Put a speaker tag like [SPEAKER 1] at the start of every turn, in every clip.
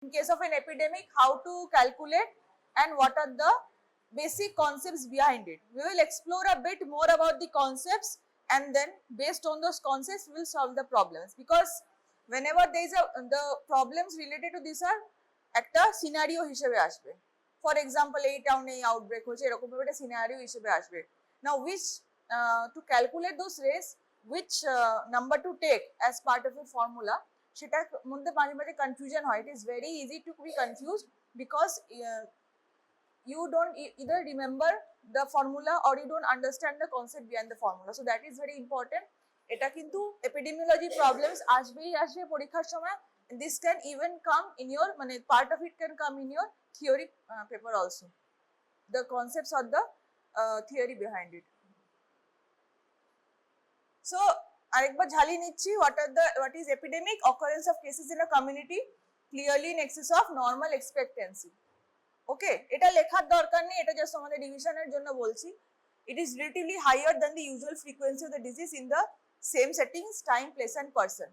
[SPEAKER 1] In case of an epidemic, how to calculate and what are the basic concepts behind it. We will explore a bit more about the concepts and then based on those concepts we will solve the problems, because whenever there is the problems related to this are একটা scenario হিসেবে আসবে। For example এই টাউনে এই outbreak হচ্ছে এরকম ভাবে একটা সিনারিও হিসেবে আসবে। Now which to calculate those race which number to take as part of a formula, সেটার মধ্যে মাঝে মাঝে কনফিউশন হয়। It is very easy to be confused because you don't either remember the formula or you don't understand the concept behind the formula, so that is very important. এটা কিন্তু epidemiology problems আসবেই আসবে পরীক্ষার সময়। This can even come in your মানে part of it can come in your theory paper also, the concepts or the theory behind it. So আরেকবার ঝালিয়ে নিচ্ছি, what is epidemic? Occurrence of cases in a community clearly in excess of normal expectancy. ওকে, এটা লেখার দরকার নেই, এটা just আমাদের ডিভিশনের জন্য বলছি। It is relatively higher than the usual frequency of the disease in the same settings, time, place and person.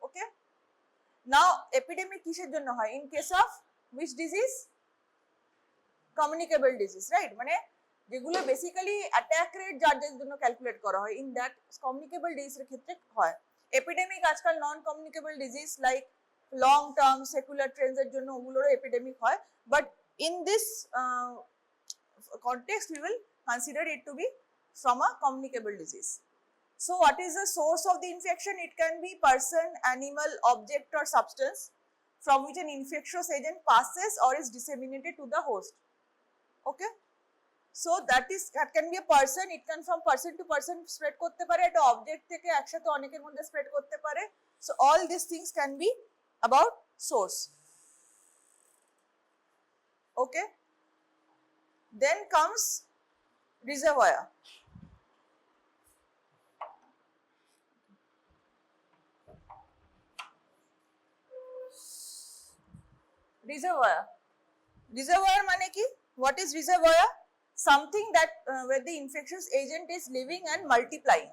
[SPEAKER 1] Okay, now epidemic কিসের জন্য হয়? In case of which disease? Communicable disease, right? মানে যেগুলো basically attack rate যাদের জন্য calculate করা হয়, in that communicable ডিজিজের ক্ষেত্রে হয়। এপিডেমিক আজকাল non communicable disease like long term secular Trends এর জন্য ওগুলোরও এপিডেমিক হয়, but in this context we will consider it to be from a communicable disease. So what is the source of the infection? It can be person, animal, object or substance from which an infectious agent passes or is disseminated to the host. Okay, so that can be a person, it can from person to person spread করতে পারে, একটা object থেকে একসাথে অনেকের মধ্যে spread করতে পারে। So all these things can be about source. Okay, then comes reservoir. Reservoir মানে কি? What is reservoir? Something that where the infectious agent is living and multiplying,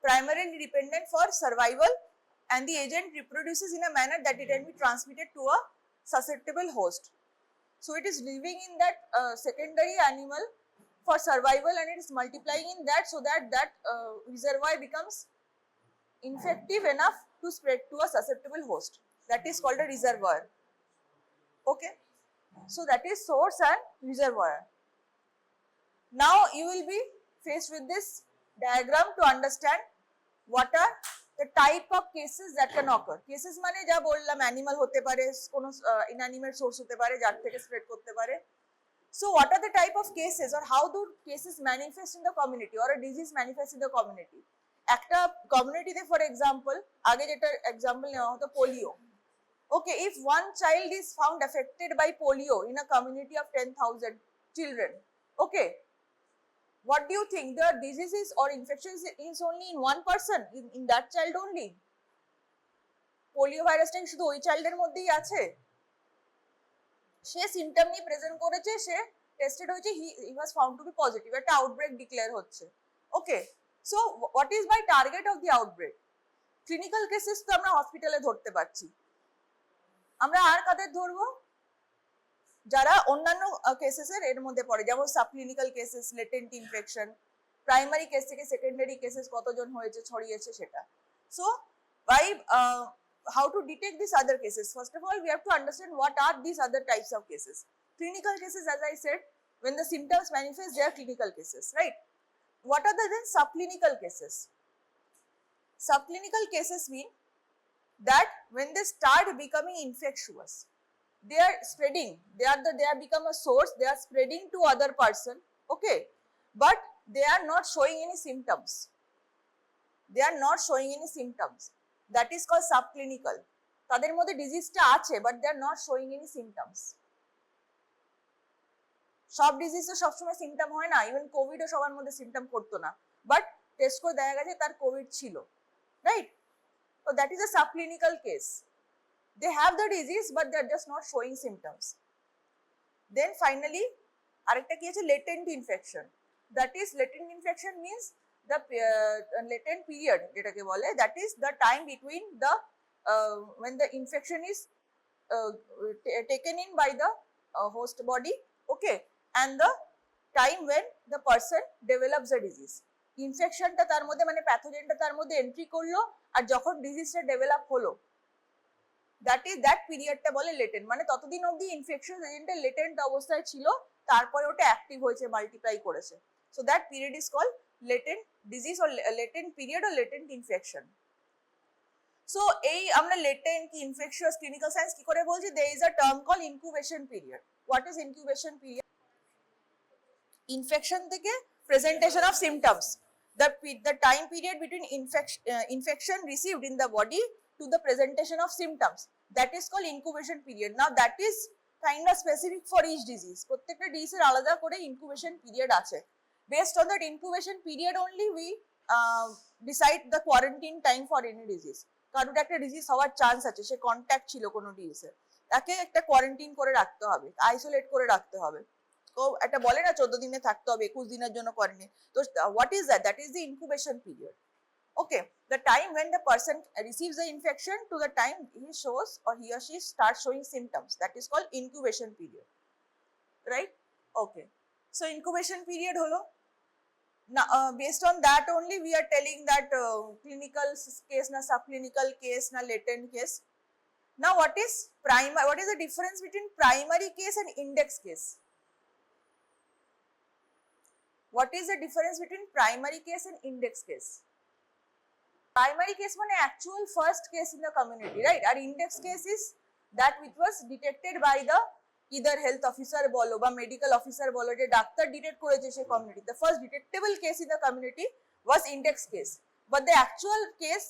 [SPEAKER 1] primarily dependent for survival, and the agent reproduces in a manner that it can be transmitted to a susceptible host. So it is living in that secondary animal for survival and it is multiplying in that, so that reservoir becomes infective enough to spread to a susceptible host. That is called a reservoir. Okay, so that is source and reservoir. Now you will be faced with this diagram to understand what are the type of cases that can occur. Cases মানে যা বললাম, animal হতে পারে, কোনো inanimate source হতে পারে যার থেকে spread করতে পারে। So what are the type of cases or how do cases manifest in the community or a disease manifest in the community? একটা community for example, আগে যেটা example নেওয়া হতো polio. Okay, if one child is found affected by polio in a community of 10,000 children, okay, what do you think? The diseases or infection is only in one person, in that child only? Polio virus টা শুধু ওই চাইল্ডের মধ্যেই আছে? সে symptom নিয়ে present করেছে, সে tested হয়েছে, he was found to be positive, একটা আউটব্রেক ডিক্লেয়ার হচ্ছে। Okay, so what is my target of the outbreak? Clinical cases তো আমরা হসপিটালে ধরতে পারছি, আমরা আর কাদের ধরবো? যারা অন্যান্য কেসেসের এর মধ্যে পড়ে, যেমন subclinical cases, latent infection, primary case থেকে সেকেন্ডারি কেসেস কতজন হয়েছে ছড়িয়েছে সেটা। So by how to detect these other cases? First of all, we have to understand what are these other types of cases. Clinical cases, as I said, when the symptoms manifest, they are clinical cases, right? What are the then subclinical cases? Subclinical cases mean that when they start becoming infectious, they are spreading, they are become a source, they are spreading to other person, okay, but they are not showing any symptoms. They are not showing any symptoms. That is called subclinical. তাদের মধ্যে ডিজিজটা আছে but they are not showing any symptoms. সব ডিজিজে সবসময় symptom হয় না, even কোভিডও সবার মধ্যে symptom করতো না, বাট টেস্ট করে দেখা গেছে তার কোভিড ছিল, right? So that is a subclinical case. They have the disease but they are just not showing symptoms. Then finally আরেকটা কি আছে? latent infection. That is, latent infection means the latent period যেটাকে বলে, that is the time between the when the infection is taken in by the host body, okay, and the time when the person develops the disease. ইনফেকশনটা তার মধ্যে মানে প্যাথোজেনটা তার মধ্যে entry করলো আর যখন ডিজিজটা develop হলো that পিরিয়ডটা বলে লেটেন্ট, মানে ততদিন অবধি ইনফেকশন এজেন্টটা লেটেন্ট অবস্থায় ছিল, তারপরে ওটা অ্যাক্টিভ হয়েছে, মাল্টিপ্লাই করেছে। So that period is called latent disease or latent period or latent infection. So এই আমরা লেটেন্ট কি ইনফেকশাস ক্লিনিক্যাল সায়েন্স কি করে বলছি, there is a term called incubation period. What is incubation period? Infection থেকে presentation of symptoms, the time period between infection received in the body to the presentation of symptoms, that is called incubation period. Now that is kind of specific for each disease. প্রত্যেকটা ডিজিজের আলাদা করে incubation period আছে। Based on that incubation period only we decide the quarantine time for any disease. কারণ একটা disease হওয়ার chance আছে, সে contact ছিল কোনো ডিজিজের, তাকে একটা কোয়ারেন্টাইন করে রাখতে হবে, আইসোলেট করে রাখতে হবে। তো একটা বলে না 14 দিনে থাকতে হবে, 21 দিনের জন্য কোয়ারেন্টাইন। তো what is that? That is the incubation period. Okay, the time when the person receives the infection to the time he shows or he or she starts showing symptoms, that is called incubation period, right? Okay, so incubation period holo. Now based on that only we are telling that clinical case na subclinical case na latent case. Now what is the difference between primary case and index case? What is the difference between primary case and index case? Primary case মানে actual first case in the community, right? Our index case is that which was detected by the either health officer বলো বা medical officer বলো, যে doctor detect করেছে সে community, the first detectable case in the community was index case. But the actual case,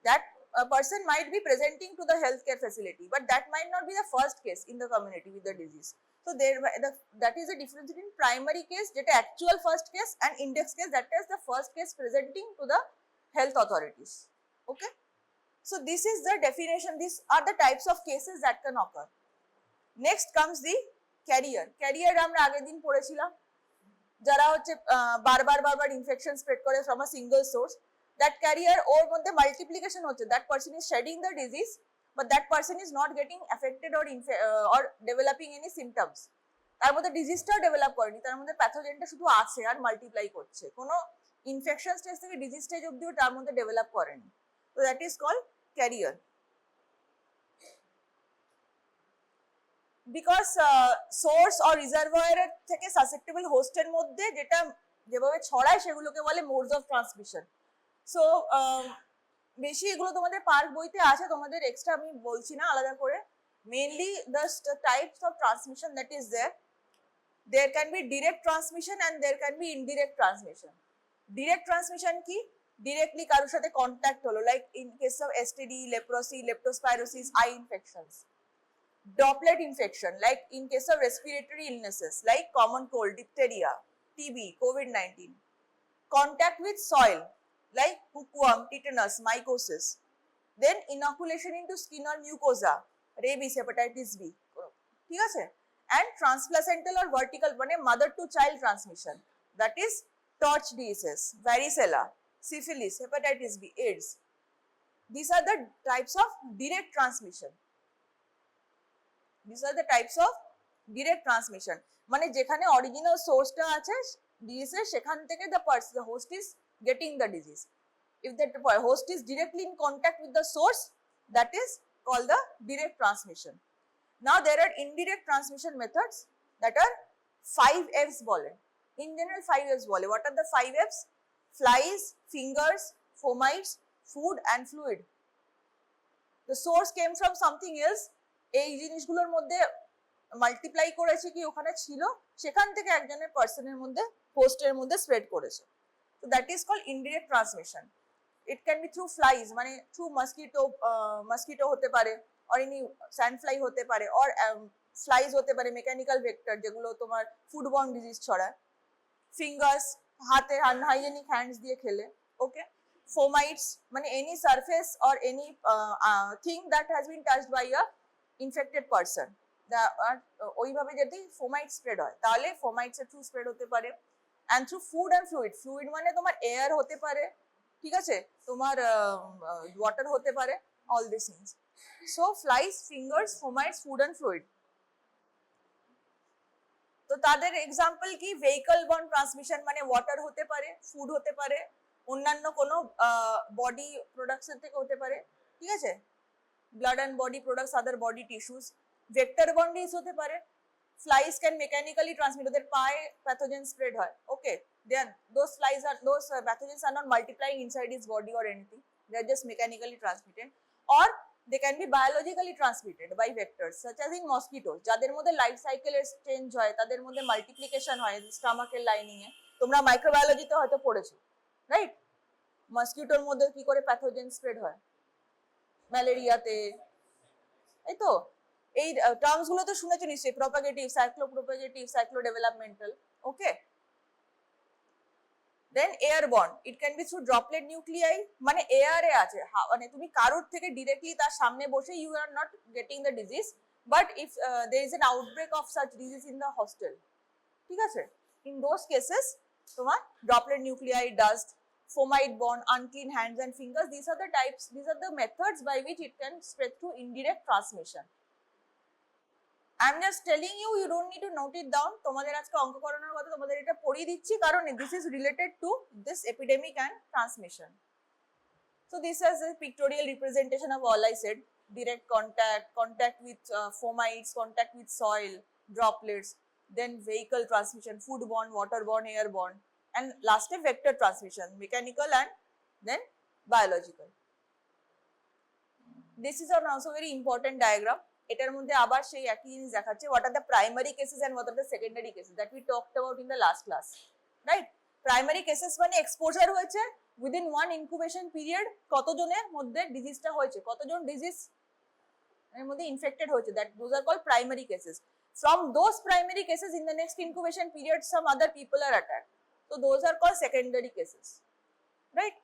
[SPEAKER 1] that a person might be presenting to the healthcare facility, but that might not be the first case in the community with the disease. So that is the difference between primary case, যেটা actual first case, and index case, that is the first case presenting to the health authorities. Okay, so this is the definition. These are the types of cases that can occur. Next comes the carrier. Carrier আমরা আগের দিন পড়েছিলাম, যারা হচ্ছে বারবার infection spread করে from a single source. That carrier ওর মধ্যে multiplication হচ্ছে, that person is shedding the disease but that person is not getting affected or developing any symptoms. তার মধ্যে ডিজিজটাও ডেভেলপ করেনি, তার মধ্যে প্যাথোজেনটা শুধু আছে আর মাল্টিপ্লাই করছে, কোনো ইনফেকশন স্টেজ থেকে ডিজিজ স্টেজ অবধিও তার মধ্যে ডেভেলপ করেনি। So that is called carrier. Because source or reservoir থেকে susceptible host এর মধ্যে যেটা যেভাবে ছড়ায় সেগুলোকে বলে modes of transmission. So বেশি এগুলো তোমাদের পার্ক বইতে আছে, তোমাদের এক্সট্রা আমি বলছি না আলাদা করে। Mainly the types of transmission that is there can be direct transmission and there can be indirect transmission. Direct transmission কি? Directly কারোর সাথে contact হলো, like in case of STD, leprosy, leptospirosis, eye infections. Droplet infection, like in case of respiratory illnesses like common cold, diphtheria, TB, COVID-19. Contact with soil like hookworm, tetanus, mycosis. Then inoculation into skin or mucosa, rabies, hepatitis B. ঠিক আছে? And transplacental or vertical মানে mother to child transmission, that is torch diseases, varicella, syphilis, hepatitis B, AIDS. These are the types of direct transmission. These are the types of direct transmission. মানে যেখানে original সোর্সটা আছে ডিজিজের, সেখান থেকে the host is getting the disease. If the host is directly in contact with the source, that is called the direct transmission. Now there are indirect transmission methods that are 5Fs বলে। In general 5Fs বলে। What are the 5Fs? Flies, fingers, fomites, food and fluid. The source came from something else. এই জিনিসগুলোর মধ্যে multiply করেছে কি ওখানে ছিল, সেখান থেকে একজনের পার্সনের মধ্যে হোস্টের মধ্যে স্প্রেড করেছে। So that is called indirect transmission. It can be through flies, মানে through mosquito হতে পারে, or any sandfly হতে পারে, or flies হতে পারে মেকানিক্যাল ভেক্টর যেগুলো তোমার ফুডবর্ন ডিজিজ ছড়ায়। ফিঙ্গার্স, হাতে আনহাইজেনিক হ্যান্ডস দিয়ে খেলে। ওকে, ফোমাইটস মানে any surface or any thing that has been touched by a infected person, ওইভাবে যদি ফোমাইট স্প্রেড হয় তাহলে ফোমাইটস এর থ্রু স্প্রেড হতে পারে। and through food and fluid মানে তোমার এয়ার হতে পারে, ঠিক আছে, তোমার ওয়াটার হতে পারে, all these things. So flies, fingers, fomites, food and fluid. তো তাদের এক্সাম্পল কি ভেহিকল বর্ন ট্রান্সমিশন মানে ওয়াটার হতে পারে, ফুড হতে পারে, অন্যান্য কোনো বডি প্রোডাক্টস থেকে হতে পারে, ঠিক আছে, blood and body products, other body tissues. Vector borne disease হতে পারে, ফ্লাইস ক্যান মেকানিক্যালি ট্রান্সমিট, ওদের পায়ে প্যাথোজেন স্প্রেড হয়, ওকে, those flies are those pathogens are not multiplying inside his body or anything, they are just mechanically transmitted, or they can be biologically transmitted by vectors such as in mosquitoes, যাদের মধ্যে life সাইকেলের change হয়, তাদের মধ্যে multiplication হয় স্টমাকের lining এ, তোমরা মাইক্রোবায়োলজিতে হয়তো পড়েছো, রাইট, মসকিউটোর মধ্যে কি করে প্যাথোজেন স্প্রেড হয়, ম্যালেরিয়াতে, এই তো এই টার্মস গুলো তো শুনেছো নিশ্চয়ই, propagative, cyclopropagative, cyclo developmental, okay. Then airborne, it can be through droplet nuclei, মানে এয়ারে আছে, মানে তুমি কারোর থেকে ডিরেক্টলি তার সামনে বসে you are not getting the disease, but if there is an outbreak of such disease in the hostel, ঠিক আছে, in those cases তোমার droplet nuclei, dust, fomite borne, unclean hands and fingers, these are the types, these are the methods by which it can spread through indirect transmission. I'm just telling you, you don't need to note it down. তোমাদের আজকে অঙ্ক করানোর কথা তোমাদের এটা পড়িয়ে দিচ্ছি, কারণ this is related to this epidemic and transmission. So this is a pictorial representation of all I said: direct contact, contact with fomites, contact with soil, droplets, then vehicle transmission, foodborne, waterborne, airborne, and last vector transmission, mechanical and then biological. This is also very important diagram. এটার মধ্যে আবার সেই একই জিনিস দেখাচ্ছে, what are the primary cases and what are the secondary cases that we talked about in the last class, right? Primary cases মানে exposure হয়েছে within one incubation period, কতজনের মধ্যে ডিজিজটা হয়েছে, কতজন ডিজিজ এর মধ্যে ইনফেক্টেড হয়েছে, that those are called primary cases. From those primary cases in the next incubation period some other people are attacked, so those are called secondary cases, right?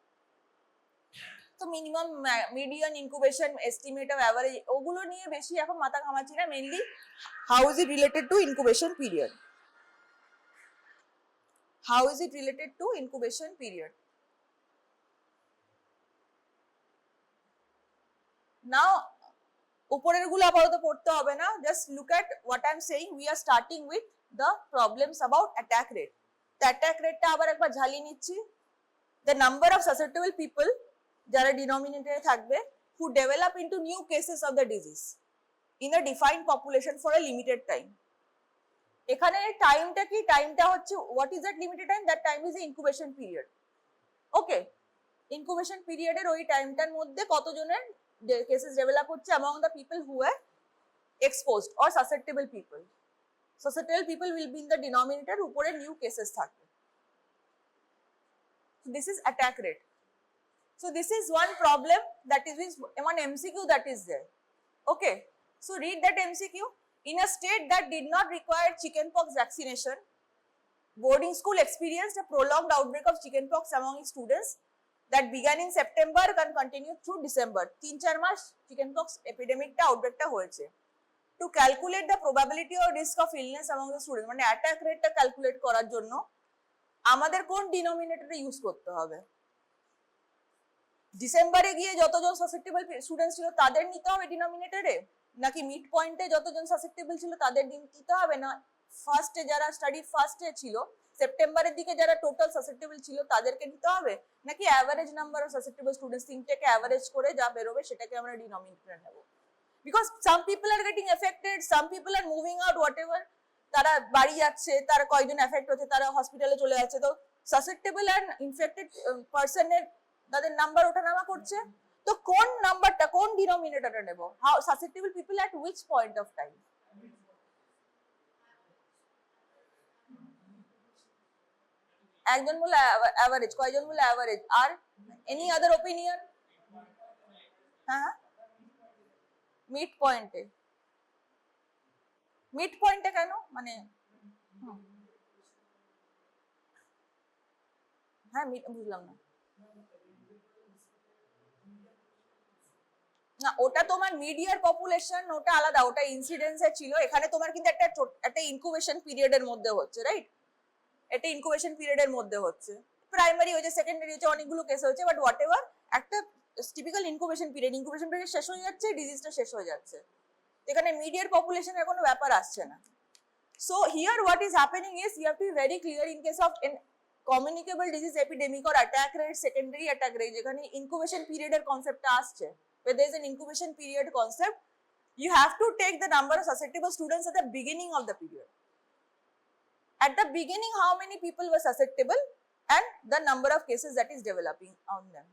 [SPEAKER 1] তো minimum, median, incubation, estimate of average, ওগুলো নিয়ে বেশি এখন মাথা ঘামাচ্ছি না, mainly how is it related to incubation period, how is it related to incubation period. Now উপরের গুলো আপাতত পড়তে হবে না, just look at what I am saying, we are starting with the problems about attack rate. তো attack রেটটা আবার একবার ঝালিয়ে নিচ্ছি, the number of susceptible people যারা ডিনোমিনেটরে থাকবে, who develop into new cases of the disease in a defined population for a limited time. এখানে টাইমটা কি, টাইমটা হচ্ছে what is that limited time, that time is the incubation period, okay, incubation period এর ওই টাইমটার মধ্যে কতজনের কেসেস ডেভেলপ হচ্ছে among the people who are exposed or susceptible people. Susceptible people will be in the denominator, উপরে new cases থাকবে, this is attack rate. So this is one problem, that is one MCQ that is there, okay. So read that MCQ. In a state that did not require chickenpox vaccination, boarding school experienced a prolonged outbreak of chickenpox among its students that began in September and continued through December. 3-4 mass chickenpox epidemic টা outbreak টা হয়েছে। To calculate the probability or risk of illness among the students, মানে attack rate টা calculate করার জন্য আমাদের কোন ডিনোমিনেটরে use করতে হবে? ডিসেম্বরে গিয়ে যতজন সাসেপ্টেবল স্টুডেন্টস ছিল তাদের নিতে হবে ডিনোমিনেটরে, নাকি মিড পয়েন্টে যতজন সাসেপ্টেবল ছিল তাদের নিতে হবে, না ফার্স্টে যারা স্টাডি ফার্স্টে ছিল সেপ্টেম্বরের দিকে যারা টোটাল সাসেপ্টেবল ছিল তাদেরকে নিতে হবে, নাকি average number of susceptible students তিনটাকে অ্যাভারেজ করে যা বেরোবে সেটাকে আমরা ডিনোমিনেটরে নেব? Because some people are getting affected, some people are moving out, what ever, তারা বাড়ি যাচ্ছে, তারা কয়জন এফেক্ট হচ্ছে, তারা হসপিটালে চলে যাচ্ছে, তো সাসেপ্টেবল অ্যান্ড ইনফেক্টেড পার্সনের তাদের নাম্বার ওঠানামা করছে, তো কোন নাম্বারটা, কোন ডিনোমিনেটরে নেব, how susceptible people at which point of time? একজন বলে অ্যাভারেজ, কয়জন বলে অ্যাভারেজ, আর এনি আদার ওপিনিয়ন? হ্যাঁ, মিড পয়েন্টে, মিড পয়েন্টে কেন, মানে হ্যাঁ বুঝলাম না, না ওটা তোমার মিডিয়ার পপুলেশন, ওটা আলাদা, ওটা ইনসিডেন্সে ছিল, এখানে তোমার কিন্তু একটা ইনকুবেশন পিরিয়ডের মধ্যে হচ্ছে, রাইট, এটা ইনকুবেশন পিরিয়ডের মধ্যে হচ্ছে, প্রাইমারি হয়েছে, সেকেন্ডারি হয়েছে, অনেকগুলো কেস হয়েছে, বাট হোয়াট এভার একটা টিপিক্যাল ইনকুবেশন পিরিয়ড শেষ হয়ে যাচ্ছে, ডিজিজটা শেষ হয়ে যাচ্ছে, এখানে মিডিয়ার পপুলেশনের কোনো ব্যাপার আসছে না। So here what is happening is you have to be very clear in case of an communicable disease epidemic or attack rate, secondary attack rate, যেখানে incubation period এর concept আসছে, where there is an incubation period concept, you have to take the number of susceptible students at the beginning of the period. At the beginning, how many people were susceptible and the number of cases that is developing on them.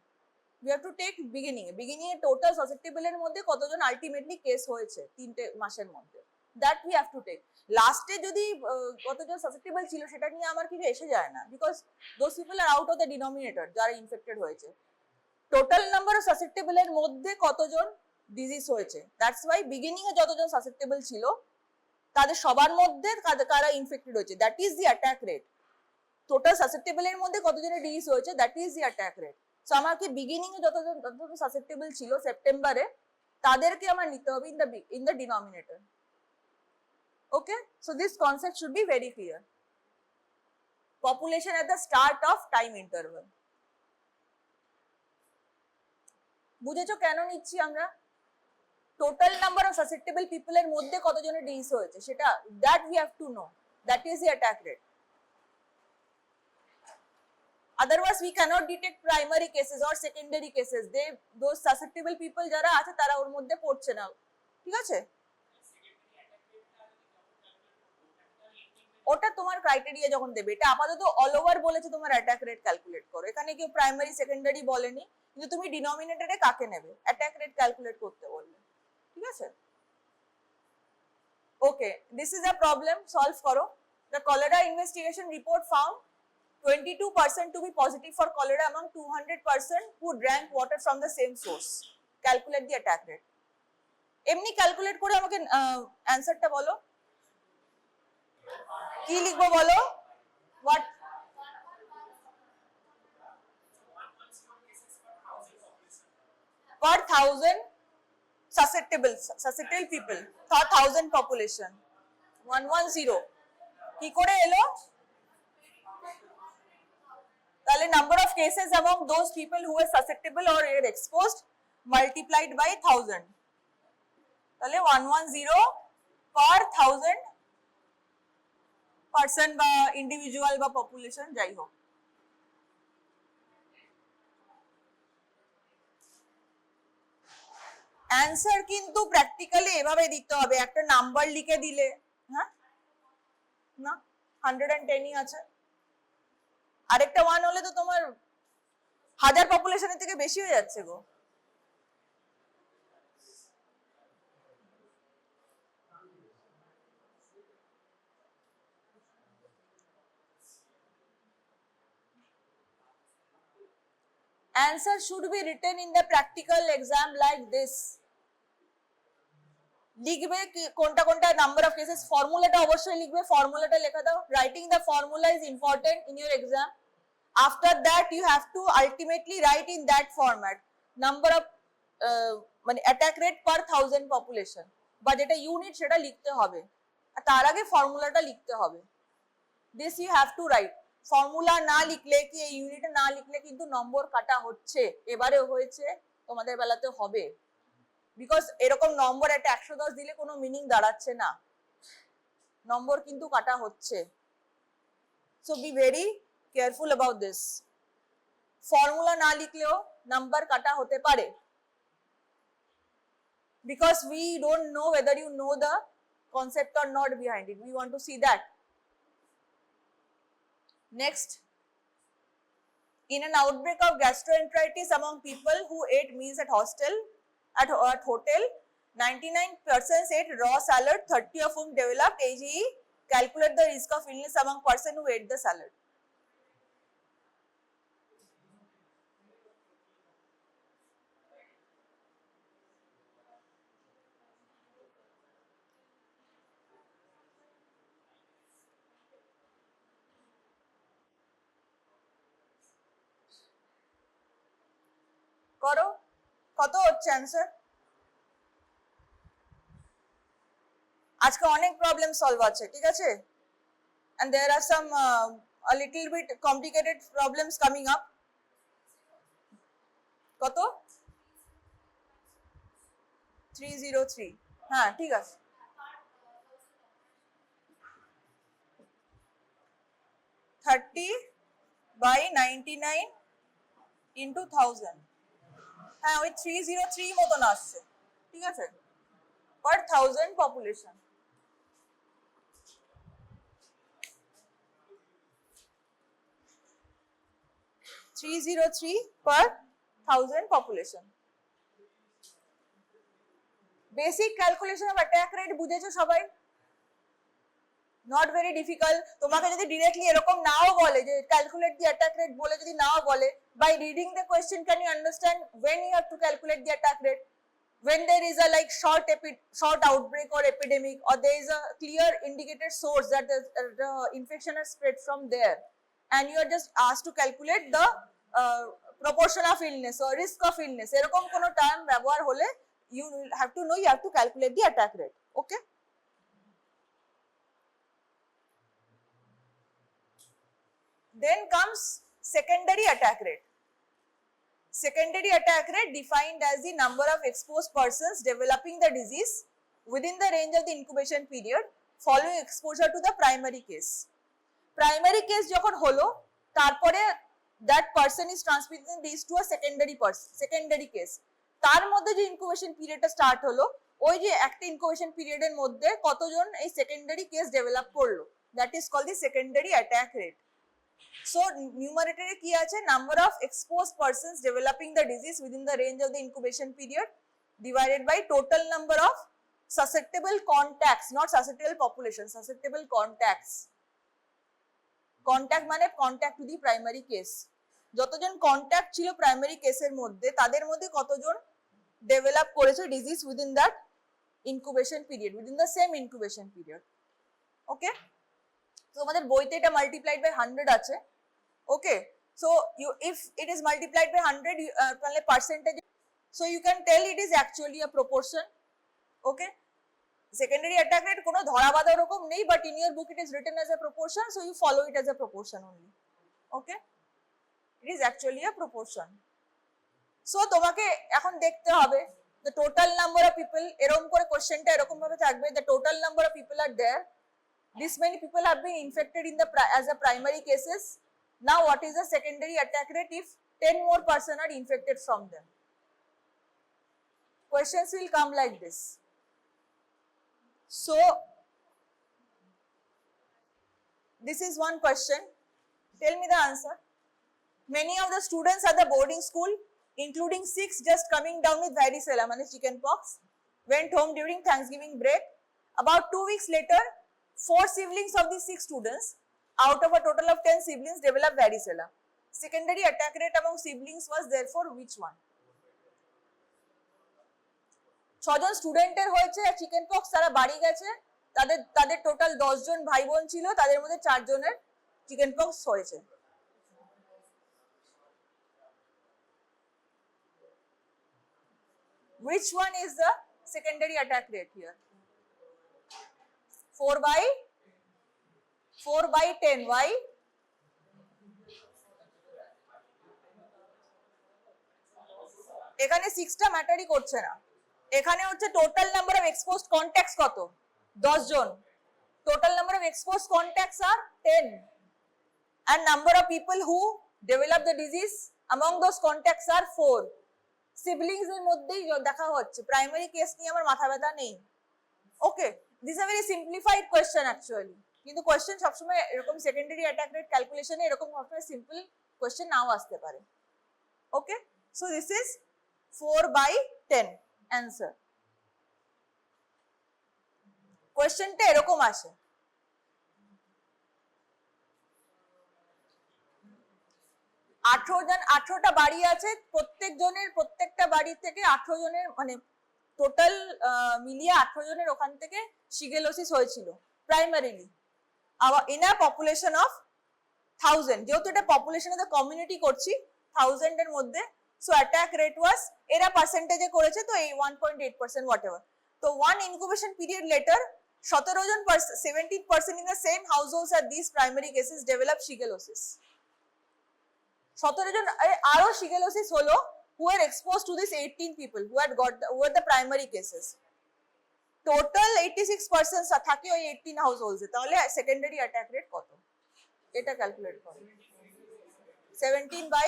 [SPEAKER 1] We have to take beginning A total susceptible এর মধ্যে কতজন ultimately case হয়েছে 3 মাসের মধ্যে, that we have to take. লাস্টে যদি কতজন susceptible ছিল সেটা নিয়ে আমার কিছু এসে যায় না, because those people are out of the denominator যারা ইনফেক্টেড হয়েছে। টোটাল নাম্বার অফ সাসেপ্টেবল এর মধ্যে কতজন ডিজিজ হয়েছে, দ্যাটস ওয়াই বিগিনিং এ যতজন সাসেপ্টেবল ছিল তাদের সবার মধ্যে কারা ইনফেক্টেড হয়েছে, that is the attack rate. Total susceptible এর মধ্যে কতজনের ডিজিজ হয়েছে, that is the attack rate. So আমাকে বিগিনিং এ যতজন সাসেপ্টেবল ছিল সেপ্টেম্বরে তাদেরকে আমার নিতে হবে in the denominator. Okay, so this concept should be very clear. Population at the start of time interval. বুঝেছো কেন নিচ্ছি আমরা? Total number of susceptible people এর মধ্যে কতজনের ডিজিজ হয়েছে সেটা, that we have to know, that is the attack rate. Otherwise we cannot detect primary cases or secondary cases. Those susceptible people যারা আছে তারা ওর মধ্যে পড়ছে না, ঠিক আছে? ওটা তোমার ক্রাইটেরিয়া যখন দেবে, এটা আপাতত অল ওভার বলেছে তোমার অ্যাটাক রেট ক্যালকুলেট করো, এখানে কেউ প্রাইমারি সেকেন্ডারি বলেনি, কিন্তু তুমি ডিনোমিনেটরে কাকে নেবে, অ্যাটাক রেট ক্যালকুলেট করতে বললে, ঠিক আছে? Okay, this is a problem, solve করো। The cholera investigation report found 22% to be positive for cholera among 200% who drank water from the same source. Calculate the attack rate. এমনি calculate করে আমাকে অ্যানসারটা বলো, কি লিখবো বলো? What? Per 1000 susceptible people, 1000 population, 110 কি করে এলো? তাহলে number of cases among those people who were susceptible or were exposed multiplied by 1000, তাহলে 110 per 1000 পার্সন বা ইন্ডিভিজুয়াল বা পপুলেশন যাই হোক। অ্যানসার কিন্তু প্র্যাকটিক্যালি এভাবে দিতে হবে, একটা নাম্বার লিখে দিলে, হ্যাঁ না 110ই আছে, আরেকটা 1 হলে তো তোমার 1000 পপুলেশনের থেকে বেশি হয়ে যাচ্ছে গো। Answer should be written in the practical exam like this. লিখবে কোনটা কোনটা নাম্বার অফ কেসেস, ফর্মুলাটা অবশ্যই লিখবে, ফর্মুলাটা লেখা দাও। Writing the formula is important in your exam. After that you have to ultimately write in that format number of মানে অ্যাটাক রেট পার 1000 পপুলেশন, বা যেটা ইউনিট সেটা লিখতে হবে, আর তার আগে ফর্মুলাটা লিখতে হবে। This you have to write. Formula না লিখলে কি এই ইউনিটে না লিখলে কিন্তু নম্বর কাটা হচ্ছে, এবারে হয়েছে, তোমাদের বেলাতে হবে, বিকজ এরকম নম্বর একটা 110 দিলে কোনো মিনিং দাঁড়াচ্ছে না, নম্বর কিন্তু কাটা হচ্ছে। So be very careful about this. Formula না লিখলেও নাম্বার কাটা হতে পারে, because we don't know whether you know the concept or not behind it. We want to see that. Next, in an outbreak of gastroenteritis among people who ate meals at hotel, 99% ate raw salad, 30 of whom developed AGE. Calculate the risk of illness among person who ate the salad. করো, কত হচ্ছে answer? আজকে অনেক problem solve আছে, ঠিক আছে, and there are some a little bit complicated problems coming up. কত? 303 হ্যাঁ ঠিক আছে 30/99 into 1000 হ্যাঁ ওই 303 মতন আসছে ঠিক আছে per 1000 population per 1000 population basic calculation of attack rate বুঝেছো সবাই নট ভেরি ডিফিকাল্ট তোমাকে যদি ডিরেক্টলি এরকম নাও বলে যে ক্যালকুলেট দি অ্যাটাক রেট বলে যদি নাও বলে by reading the question can you understand when you have to calculate the attack rate when there is a like short outbreak or epidemic or there is a clear indicated source that the infection has spread from there and you are just asked to calculate the proportion of illness or risk of illness এরকম কোনো term ব্যবহার হলে you have to know you have to calculate the attack rate okay then comes secondary attack rate secondary attack rate defined as the number of exposed persons developing the disease within the range of the incubation period following exposure to the primary case primary case যখন হলো তারপরে that person is transmitting this to a secondary case তার মধ্যে যে incubation পিরিয়ডটা start হলো ওই যে একটা ইনকিউবেশন পিরিয়ডের মধ্যে কতজন এই সেকেন্ডারি কেস ডেভেলপ করলো that is called the secondary attack rate so নিউমারেটরে কি আছে number of exposed persons developing the disease within the range of the incubation period divided by total number of susceptible contacts not susceptible population susceptible contacts contact মানে contact to the primary case যতজন contact ছিল primary কেসের মধ্যে তাদের মধ্যে কতজন develop করেছে disease within that incubation period within the same incubation period okay তো আমাদের বইতে এটা মাল্টিপ্লাইড বাই 100 আছে okay so you if it is multiplied by 100 তাহলে percentage so you can tell it is actually a proportion okay secondary attack rate কোনো ধরা বাঁধা ওরকম নেই but in your book it is written as a proportion so you follow it as a proportion only okay it is actually a proportion so তোমাকে এখন দেখতে হবে the total number of people এরকম করে কোশ্চেনটা এরকম ভাবে থাকবে the total number of people are there this many people have been infected in the as a primary cases now what is the secondary attack rate if 10 more person are infected from them questions will come like this so this is one question tell me the answer many of the students at the boarding school including 6 just coming down with varicella mane chicken pox went home during Thanksgiving break about 2 weeks later 4 siblings of these 6 students out of a total of 10 siblings developed varicella secondary attack rate among siblings was therefore which one ছজন স্টুডেন্টের হয়েছে chicken pox তারা বাড়ি গেছে তাদের total 10 জন ভাই বোন ছিল তাদের মধ্যে 4 জনের চিকেন পক্স হয়েছে which one is the secondary attack rate here 4/10 why এখানে 6টা ম্যাটারই করছে না এখানে হচ্ছে total number of exposed contacts কত 10 জন total number of exposed contacts আর 10 and number of people who develop the disease among those contacts are 4 siblings এর মধ্যেই দেখা হচ্ছে প্রাইমারি কেস নিয়ে আমার মাথা ব্যথা নেই okay this a very simplified question actually কিন্তু কোশ্চেন সবসময় এরকম সেকেন্ডারি অ্যাটাক রেট ক্যালকুলেশনে এরকম সবসময় সিম্পল কোশ্চেন নাও আসতে পারে okay so this is 4/10 answer কোশ্চেনটা এরকম আসে 18টা বাড়ি আছে প্রত্যেকটা বাড়ি থেকে 18 জনের মানে টোটাল মিলিয়ে 18 জনের ওখান থেকে শিগেলোসিস হয়েছিল primarily in a population of 1000 যেহেতু এটা পপুলেশন অফ দ্য কমিউনিটি করছি 1000 এর মধ্যে so attack rate was এরা পার্সেন্টেজে করেছে তো এই 1.8% whatever তো one incubation period later 17 John 17% in the same households at these primary cases developed shigellosis 17 জন আরো শিগেলোসিস হলো who were exposed to this 18 people who were the primary cases. Total 86% থাকে ওই 18 হাউসহোল্ডসে, তাহলে সেকেন্ডারি অ্যাটাক রেট কত এটা calculate করো। 17 by,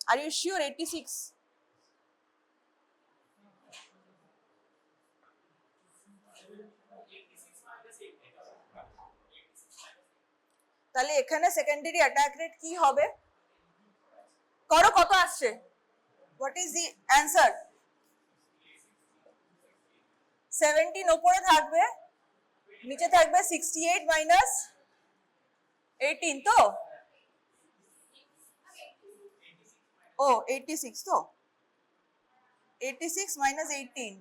[SPEAKER 1] are you sure 86? তাহলে এখানে সেকেন্ডারি অ্যাটাক রেট কি হবে করো, কত আসছে? What is the answer? 17 উপরে থাকবে, নিচে থাকবে 68 মাইনাস 18 তো, ও 86 তো, 86 মাইনাস 18,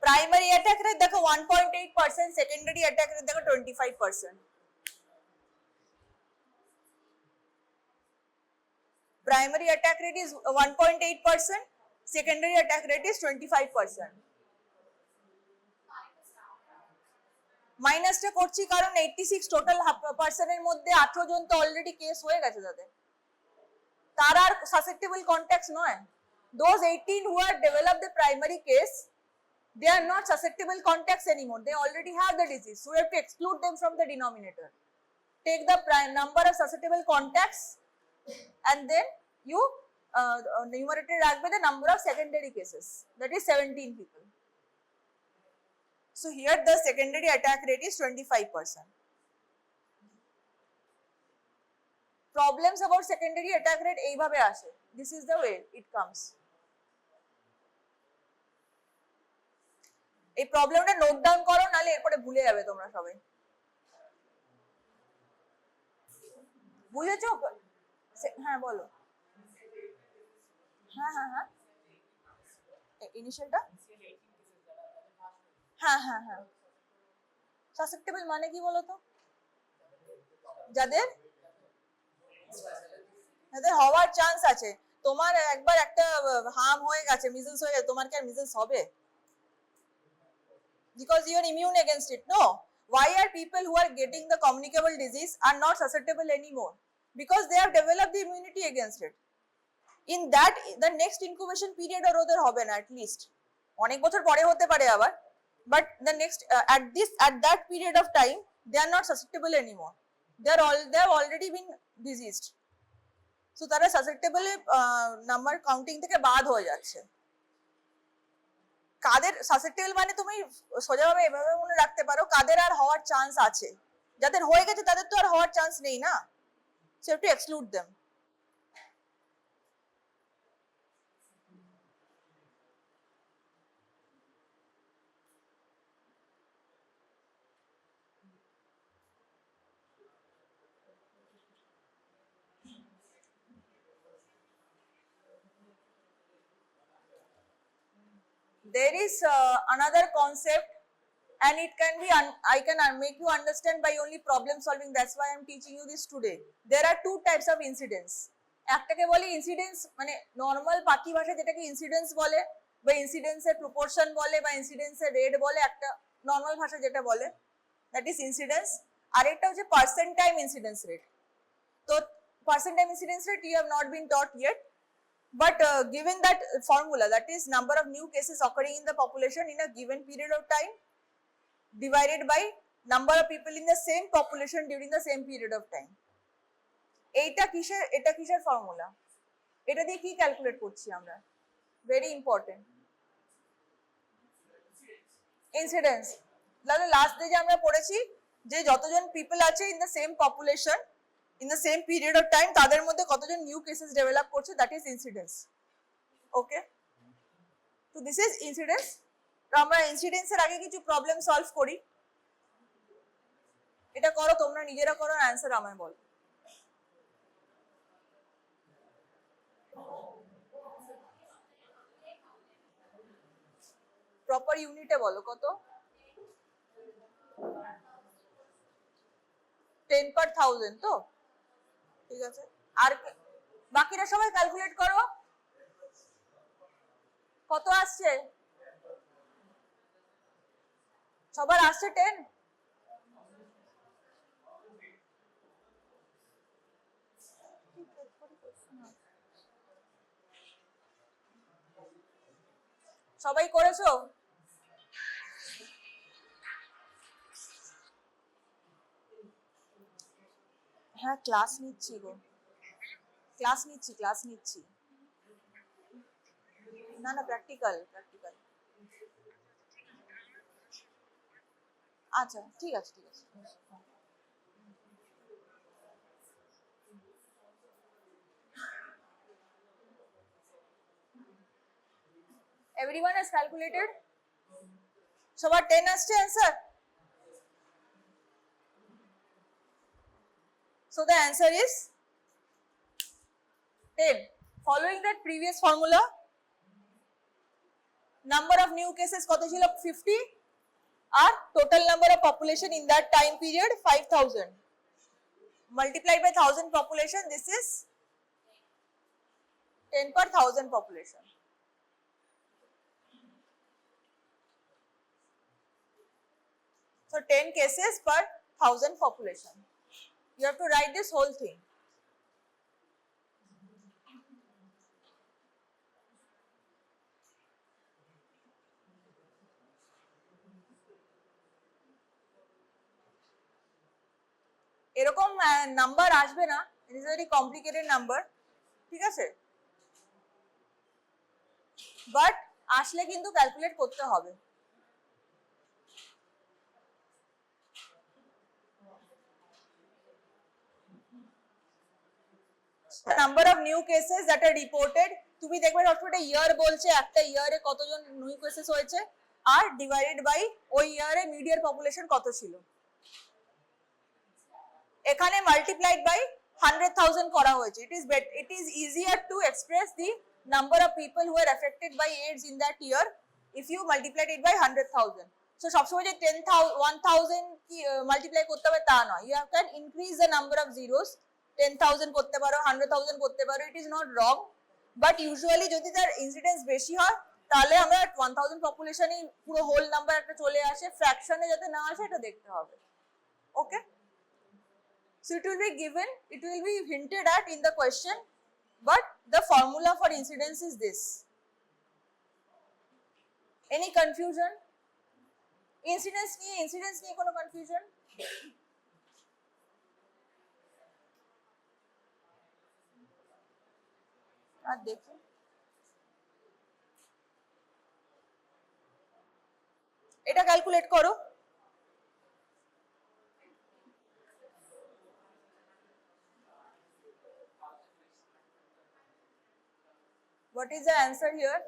[SPEAKER 1] প্রাইমারি অ্যাটাক রেট দেখো 1.8%, সেকেন্ডারি অ্যাটাক রেট দেখো 25%। Primary attack rate is 1.8%, secondary attack rate is 25%. মাইনাসটা করছি কারণ 86 টোটাল পার্সনের মধ্যে 18 জন তো অলরেডি কেস হয়ে গেছে তাদের, তার আর সাসেপ্টেবল কন্ট্যাক্টস নয়। Those 18 who have developed the primary case, they are not susceptible contacts anymore, they already have the disease, so we have to exclude them from the denominator. Take the number of susceptible contacts and then you numerator রাখবে the number of secondary cases, that is 17 people. So here the secondary attack rate is 25%. Problems about secondary attack rate এইভাবে আসে, this is the way it comes. এই প্রবলেমটা note down করো, নালে এরপরে ভুলে যাবে তোমরা সবাই। বুঝেছো? হ্যাঁ বলো। হ্যাঁ হ্যাঁ হ্যাঁ, ইনিশিয়ালটা হ্যাঁ হ্যাঁ হ্যাঁ, সাসেপ্টেবল মানে কি বলো তো? যাদের হওয়ার চান্স আছে। তোমার একবার একটা হার্ম হয়ে গেছে, মিজলস হয়ে গেছে, তোমার কি আর মিজলস হবে? Because you are immune against it, no? Why are people who are getting the communicable disease are not susceptible anymore? Because they have developed the immunity against it. In that, the next incubation period or other hobe na at least. অনেক বছর পরে হতে পারে আবার, but the next at that period of time they are not susceptible anymore. They have already been diseased. So তারা susceptible number counting থেকে বাদ হয়ে যাচ্ছে। কাদের সাসেপ্টেবল মানে তুমি সোজাভাবে এভাবে মনে রাখতে পারো, কাদের আর হওয়ার চান্স আছে, যাদের হয়ে গেছে তাদের তো আর হওয়ার চান্স নেই না, so have to exclude them. There is another concept, and it can be I can make you understand by only problem solving, that's why I am teaching you this today. There are two types of incidents. একটাকে বলে incidence, মানে normal পাখি ভাষায় যেটাকে incidence বলে বা ইনসিডেন্সের proportion বলে বা ইনসিডেন্সের রেট বলে, একটা নরমাল ভাষায় যেটা বলে দ্যাট ইজ ইনসিডেন্স। আরেকটা হচ্ছে পার্সেন্ট টাইম ইনসিডেন্স রেট। তো percent time incidence rate you have not been taught yet. But given that formula, that is number of new cases occurring in the population in a given period of time divided by number of people in the same population during the same period of time. এটা কিসের formula? এটা দিয়ে কি calculate করছি আমরা? Very important, incidence. তাহলে last day যে আমরা পড়েছি যে যতজন পিপল আছে in the same population in the same period of time, তাদের মধ্যে কতজন নিউ কেসেস ডেভেলপ করছে, দ্যাট ইজ ইনসিডেন্স। ওকে, তো দিস ইজ ইনসিডেন্স। তো আমরা ইনসিডেন্সের আগে কিছু প্রবলেম সলভ করি, এটা করো তোমরা নিজেরা করো, অ্যান্সার আমায় বলো। প্রপার ইউনিটে বলো কত? 10/1000 তো ঠিক আছে। আর বাকিরা সবাই ক্যালকুলেট করো। কত আসছে? সবার আসছে 10? সবাই করেছো? হ্যাঁ ক্লাস নিচ্ছি গো, ক্লাস নিচ্ছি। না না প্র্যাকটিক্যাল। আচ্ছা ঠিক আছে। Everyone has calculated? সবার 10 আসছে answer? So the answer is 10. Following that previous formula, number of new cases কত ছিল? 50 আর total number of population in that time period 5000 multiplied by 1000 population, this is 10 per 1000 population. So 10 cases per 1000 population. You have to write this whole thing. এরকম number আসবে না, it is very complicated number, ঠিক আছে? But আসলে কিন্তু calculate করতে হবে। Number of new cases that are reported, তুমি দেখবে সবসময় ইয়ার বলছে, একটা ইয়ারে কতজন নিউ কেসেস হয়েছে আর ডিভাইডেড বাই ওই ইয়ারে মিডিয়ার পপুলেশন কত ছিল। এখানে মাল্টিপ্লাইড বাই 100,000 করা হয়েছে। It is easier to express the number of people who are affected by AIDS in that year if you multiply it by 100,000. So সবসময় যে 10,000 কি মাল্টিপ্লাই করতে হবে তা নয়, you can increase the number of zeros, 10,000 করতে পারো, 100,000 করতে পারো, it is not wrong, but usually যদি তার ইনসিডেন্স বেশি হয় তাহলে আমরা 1000 পপুলেশনই পুরো হোল নাম্বার একটা চলে আসে, ফ্র্যাকশনে যাতে না আসে এটা দেখতে হবে। ওকে, so it will be given, it will be hinted at in the question, but the formula for incidence is this. Any confusion? Incidence niye kono confusion? আর দেখুন এটা ক্যালকুলেট করো। What is the answer here?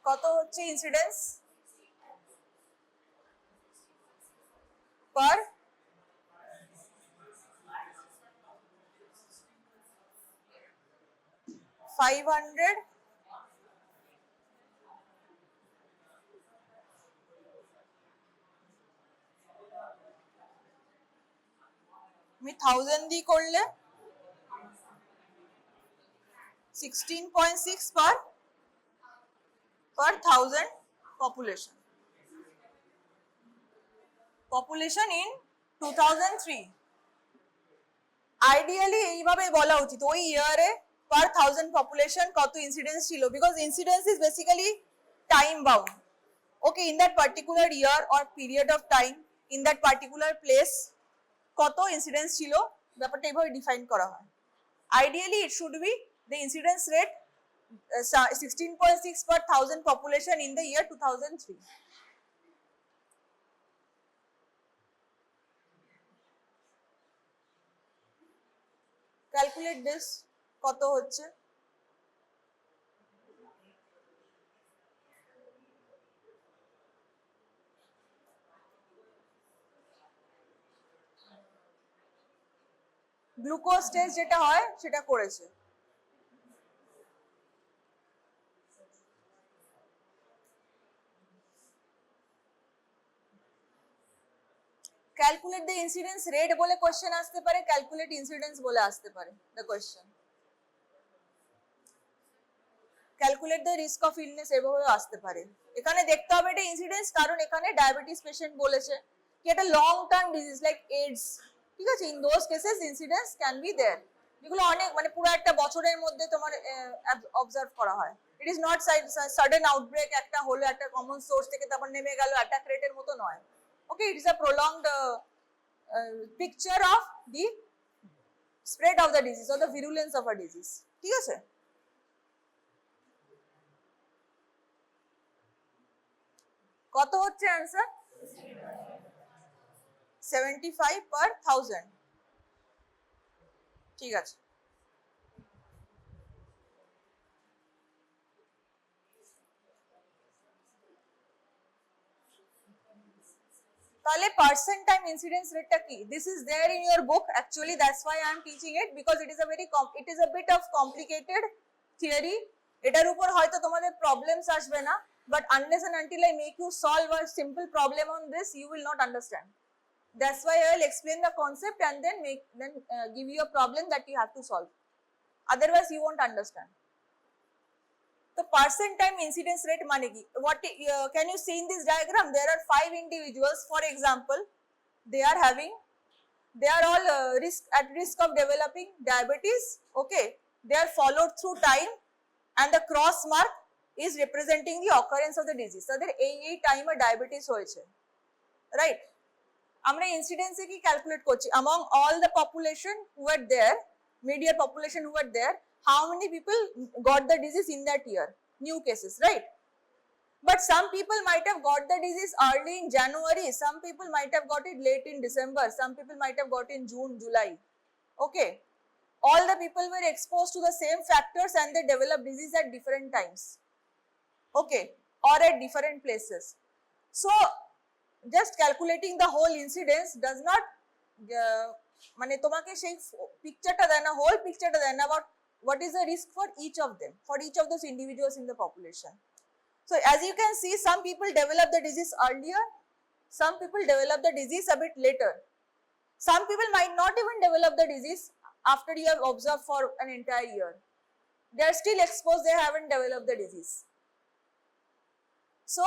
[SPEAKER 1] কত হচ্ছে incidence পার 500 আমি 1000 দিয়ে করলে 16.6 per 1000 population in 2003. Ideally এইভাবে বলা উচিত, ওই ইয়ারে per 1000 population কত ইনসিডেন্স ছিল, because incidence is basically time bound. Okay, in that particular year or period of time in that particular place কত ইনসিডেন্স ছিল, ব্যাপারটা এইভাবে ডিফাইন করা হয়। Ideally it should be the incidence rate 16.6 per 1000 population in the year 2003. Calculate this, কত হচ্ছে? Glucose test যেটা হয় সেটা করেছে। ক্যালকুলেট দ্য ইনসিডেন্স রেট বলে কোশ্চেন আসতে পারে, ক্যালকুলেট ইনসিডেন্স বলে আসতে পারে the question. Calculate the risk of illness এভাবে আসতে পারে। এখানে দেখতে হবে এটা ইনসিডেন্স, কারণ এখানে ডায়াবেটিস পেশেন্ট বলেছে কি এটা long term disease like AIDS, ঠিক আছে, in those cases incidence can be there, যেগুলো অনেক মানে পুরো একটা বছরের মধ্যে তোমার অবজার্ভ করা হয়। It is not sudden outbreak, একটা হলো একটা কমন সোর্স থেকে তারপর নেমে গেল, অ্যাটাক রেটের মতো নয়। Okay, it is a prolonged picture of the spread of the disease or the virulence of a disease, ঠিক আছে। কত হচ্ছে অ্যান্সার? 75/1000, ঠিক আছে। তাহলে পার্সেন্ট টাইম ইনসিডেন্স রেটটা কি? This is there in your book, actually that's why I am teaching it, because it is a bit of complicated theory. এটার উপর হয়তো তোমাদের প্রবলেমস আসবে না, but unless and until I make you solve a simple problem on this, you will not understand. That's why I will explain the concept and then give you a problem that you have to solve. Otherwise, you won't understand. The percent time incidence rate mane ki? What can you see in this diagram? There are 5 individuals, for example, they are all at risk of developing diabetes. Okay, they are followed through time, and the cross mark is representing the occurrence of the disease. So there এই time এ diabetes হয়েছে, right? আমরা incidence এ কি calculate করছি? Among all the population who were there, median population who were there, how many people got the disease in that year? New cases, right? But some people might have got the disease early in January, some people might have got it late in December, some people might have got it in June, July. Okay, all the people were exposed to the same factors and they developed disease at different times. Okay, or at different places. So just calculating the whole incidence does not মানে তোমাকে সেই পিকচারটা দেয় না, whole পিকচারটা দেয় না about what is the risk for each of them, for each of those individuals in the population. So as you can see, some people develop the disease earlier, some people develop the disease a bit later, some people might not even develop the disease after you have observed for an entire year. They are still exposed, they haven't developed the disease. So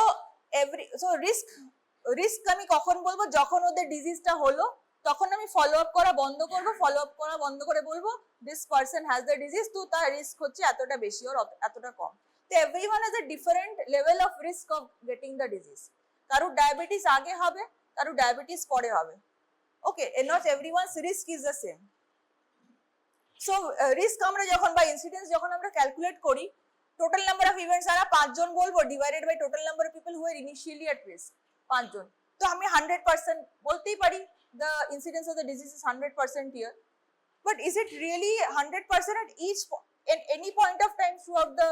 [SPEAKER 1] risk আমি কখন বলবো? যখন ওদের ডিজিজটা হলো তখন আমি follow up করা বন্ধ করব, ফলো আপ করা বন্ধ করে বলবো this person has the disease, তো তার রিস্ক হচ্ছে এতটা বেশি ওর এতটা কম। তো everyone has a different level of risk of getting the disease. কারো ডায়াবেটিস আগে হবে, কারো ডায়াবেটিস পরে হবে। Okay, not everyone's risk is the same. So risk আমরা যখন বা ইনসিডেন্স যখন আমরা ক্যালকুলেট করি, টোটাল নাম্বার অফ ইভেন্টস আমরা 5 জন বলবো divided by total number of people who are initially at risk, 5 জন। তো আমি 100% বলতেই পারি the incidence of the disease is 100% here, but is it really 100% at any point of time throughout the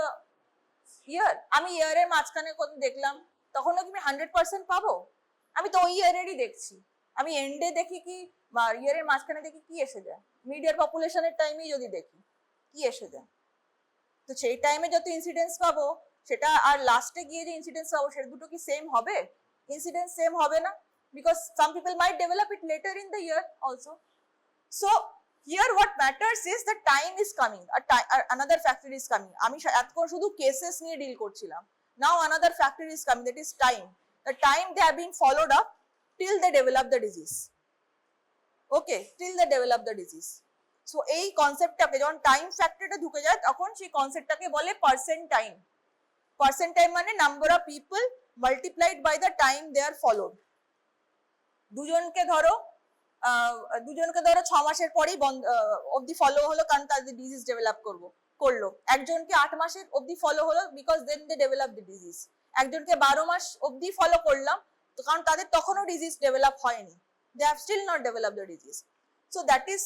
[SPEAKER 1] year? আমি ইয়ারের মাঝখানে কোন দেখলাম তখনও কি আমি 100% পাবো? আমি তো ওই ইয়ারেরই দেখছি, আমি এন্ডে দেখি কি বা ইয়ারের মাঝখানে দেখি কি এসে যায়, মিডিয়ার পপুলেশনের টাইমেই যদি দেখি কি এসে যায়, তো সেই টাইমে যত ইনসিডেন্স পাবো সেটা আর লাস্টে গিয়ে যে ইনসিডেন্স পাবো সেটা দুটো কি সেম হবে? ইনসিডেন্স সেম হবে না, because some people might develop it later in the year also. So here what matters is the time is coming, another factor is coming. আমি এতক্ষণ শুধু কেসেস নিয়ে ডিল করছিলাম, now another factor is coming, that is time, the time they have been followed up till they develop the disease. Okay, till they develop the disease. So এই কনসেপ্টটাকে যখন time ফ্যাক্টরটা ঢুকে যায় তখন সেই কনসেপ্টটাকে বলে পার্সেন্ট টাইম। পার্সেন্ট টাইম মানে number of people multiplied by the time they are followed. দুজনকে ধরো 6 মাসের পরেই অবধি ফলো হলো কারণ তাদের ডিজিজ ডেভেলপ করলো, একজনকে 8 মাসের অবধি ফলো হলো because then they develop the disease, একজনকে 12 মাস অবধি ফলো করলাম কারণ তাদের তখনও ডিজিজ ডেভেলপ হয়নি, they have still not developed the disease. So that is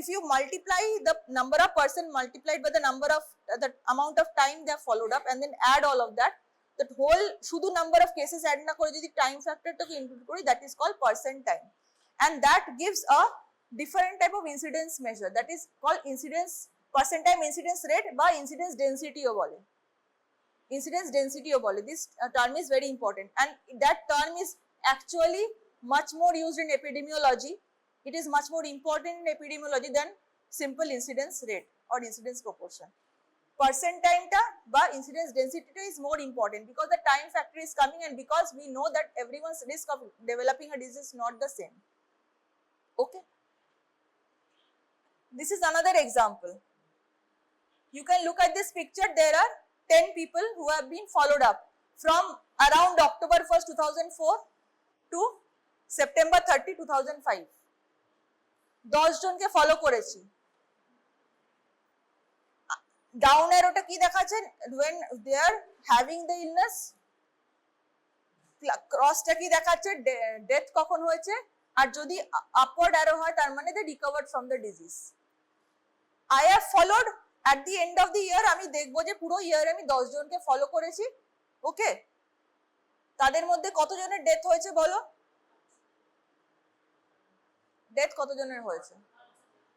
[SPEAKER 1] if you multiply the number of person multiplied by the number of the amount of time they have followed up and then add all of that, that whole শুধু number of cases add না করে যদি time factor টাকে include করি, that is called percent time, and that gives a different type of incidence measure that is called incidence percent time incidence rate বা incidence density ও বলে, incidence density ও বলে. This term is very important and that term is actually much more used in epidemiology. It is much more important in epidemiology than simple incidence rate or incidence proportion. Percent time ta ba incidence density ta is more important because the time factor is coming and because we know that everyone's risk of developing a disease is not the same. Okay. This is another example. You can look at this picture. There are 10 people who have been followed up from around October 1st, 2004 to September 30, 2005. 10 জনকে follow করেছি. Down অ্যারোটা কি দেখাচ্ছে? when they are having the illness. ক্রসটা কি দেখাচ্ছে? Death কখন হয়েছে, আর যদি upward arrow হয় তার মানে they recovered from the disease. I have followed at the end of the year. আমি দেখবো যে পুরো ইয়ারে আমি 10 জনকে ফলো করেছি. ওকে, তাদের মধ্যে কতজনের ডেথ হয়েছে বলো? ডেথ কতজনের হয়েছে?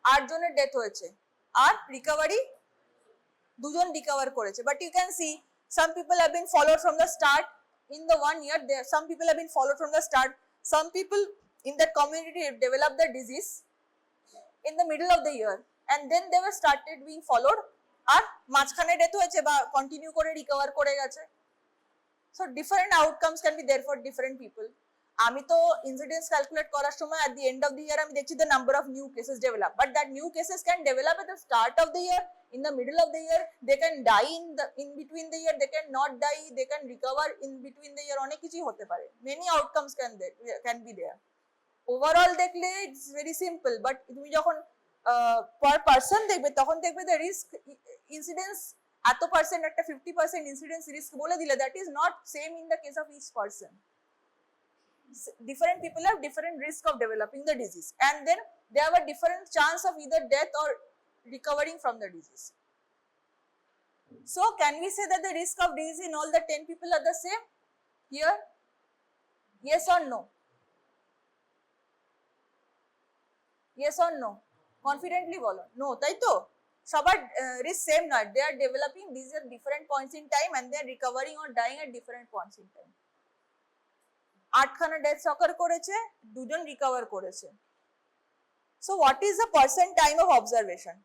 [SPEAKER 1] 8 জনের ডেথ হয়েছে আর রিকভারি 2 জন রিকভার করেছে. But you can see some people have been followed from the start in the 1 year. There some people have been followed from the start. Some people in that community have developed the disease in the middle of the year and then they were started being followed আর মাঝখানে death হয়েছে বা continue করে recover করে গেছে. So different outcomes can be there for different people. আমি তো incidence calculate করার সময় at the end of the year আমি দেখছি the number of new cases develop, but that new cases can develop at the start of the year, in the middle of the year, they can die in between the year, they can not die, they can recover in between the year. অনেক কিছুই হতে পারে. Many outcomes can be there. Overall দেখলে it's very simple, but তুমি যখন per person দেখবে তখন দেখবে the risk incidence এত পার্সেন্ট, একটা 50% ইনসিডেন্স রিস্ক বলে দিলে that is not same in the case of each person. Different people have different risk of developing the disease and then they have a different chance of either death or recovering from the disease. So can we say that the risk of disease in all the 10 people are the same here? Yes or no? Yes or no? Confidently bolo. No, তাই তো? সবার risk same নয়. They are developing disease at different points in time and they are recovering or dying at different points in time. 8খানা death occur করেছে, 2 জন recover করেছে. So what is the percent time of observation?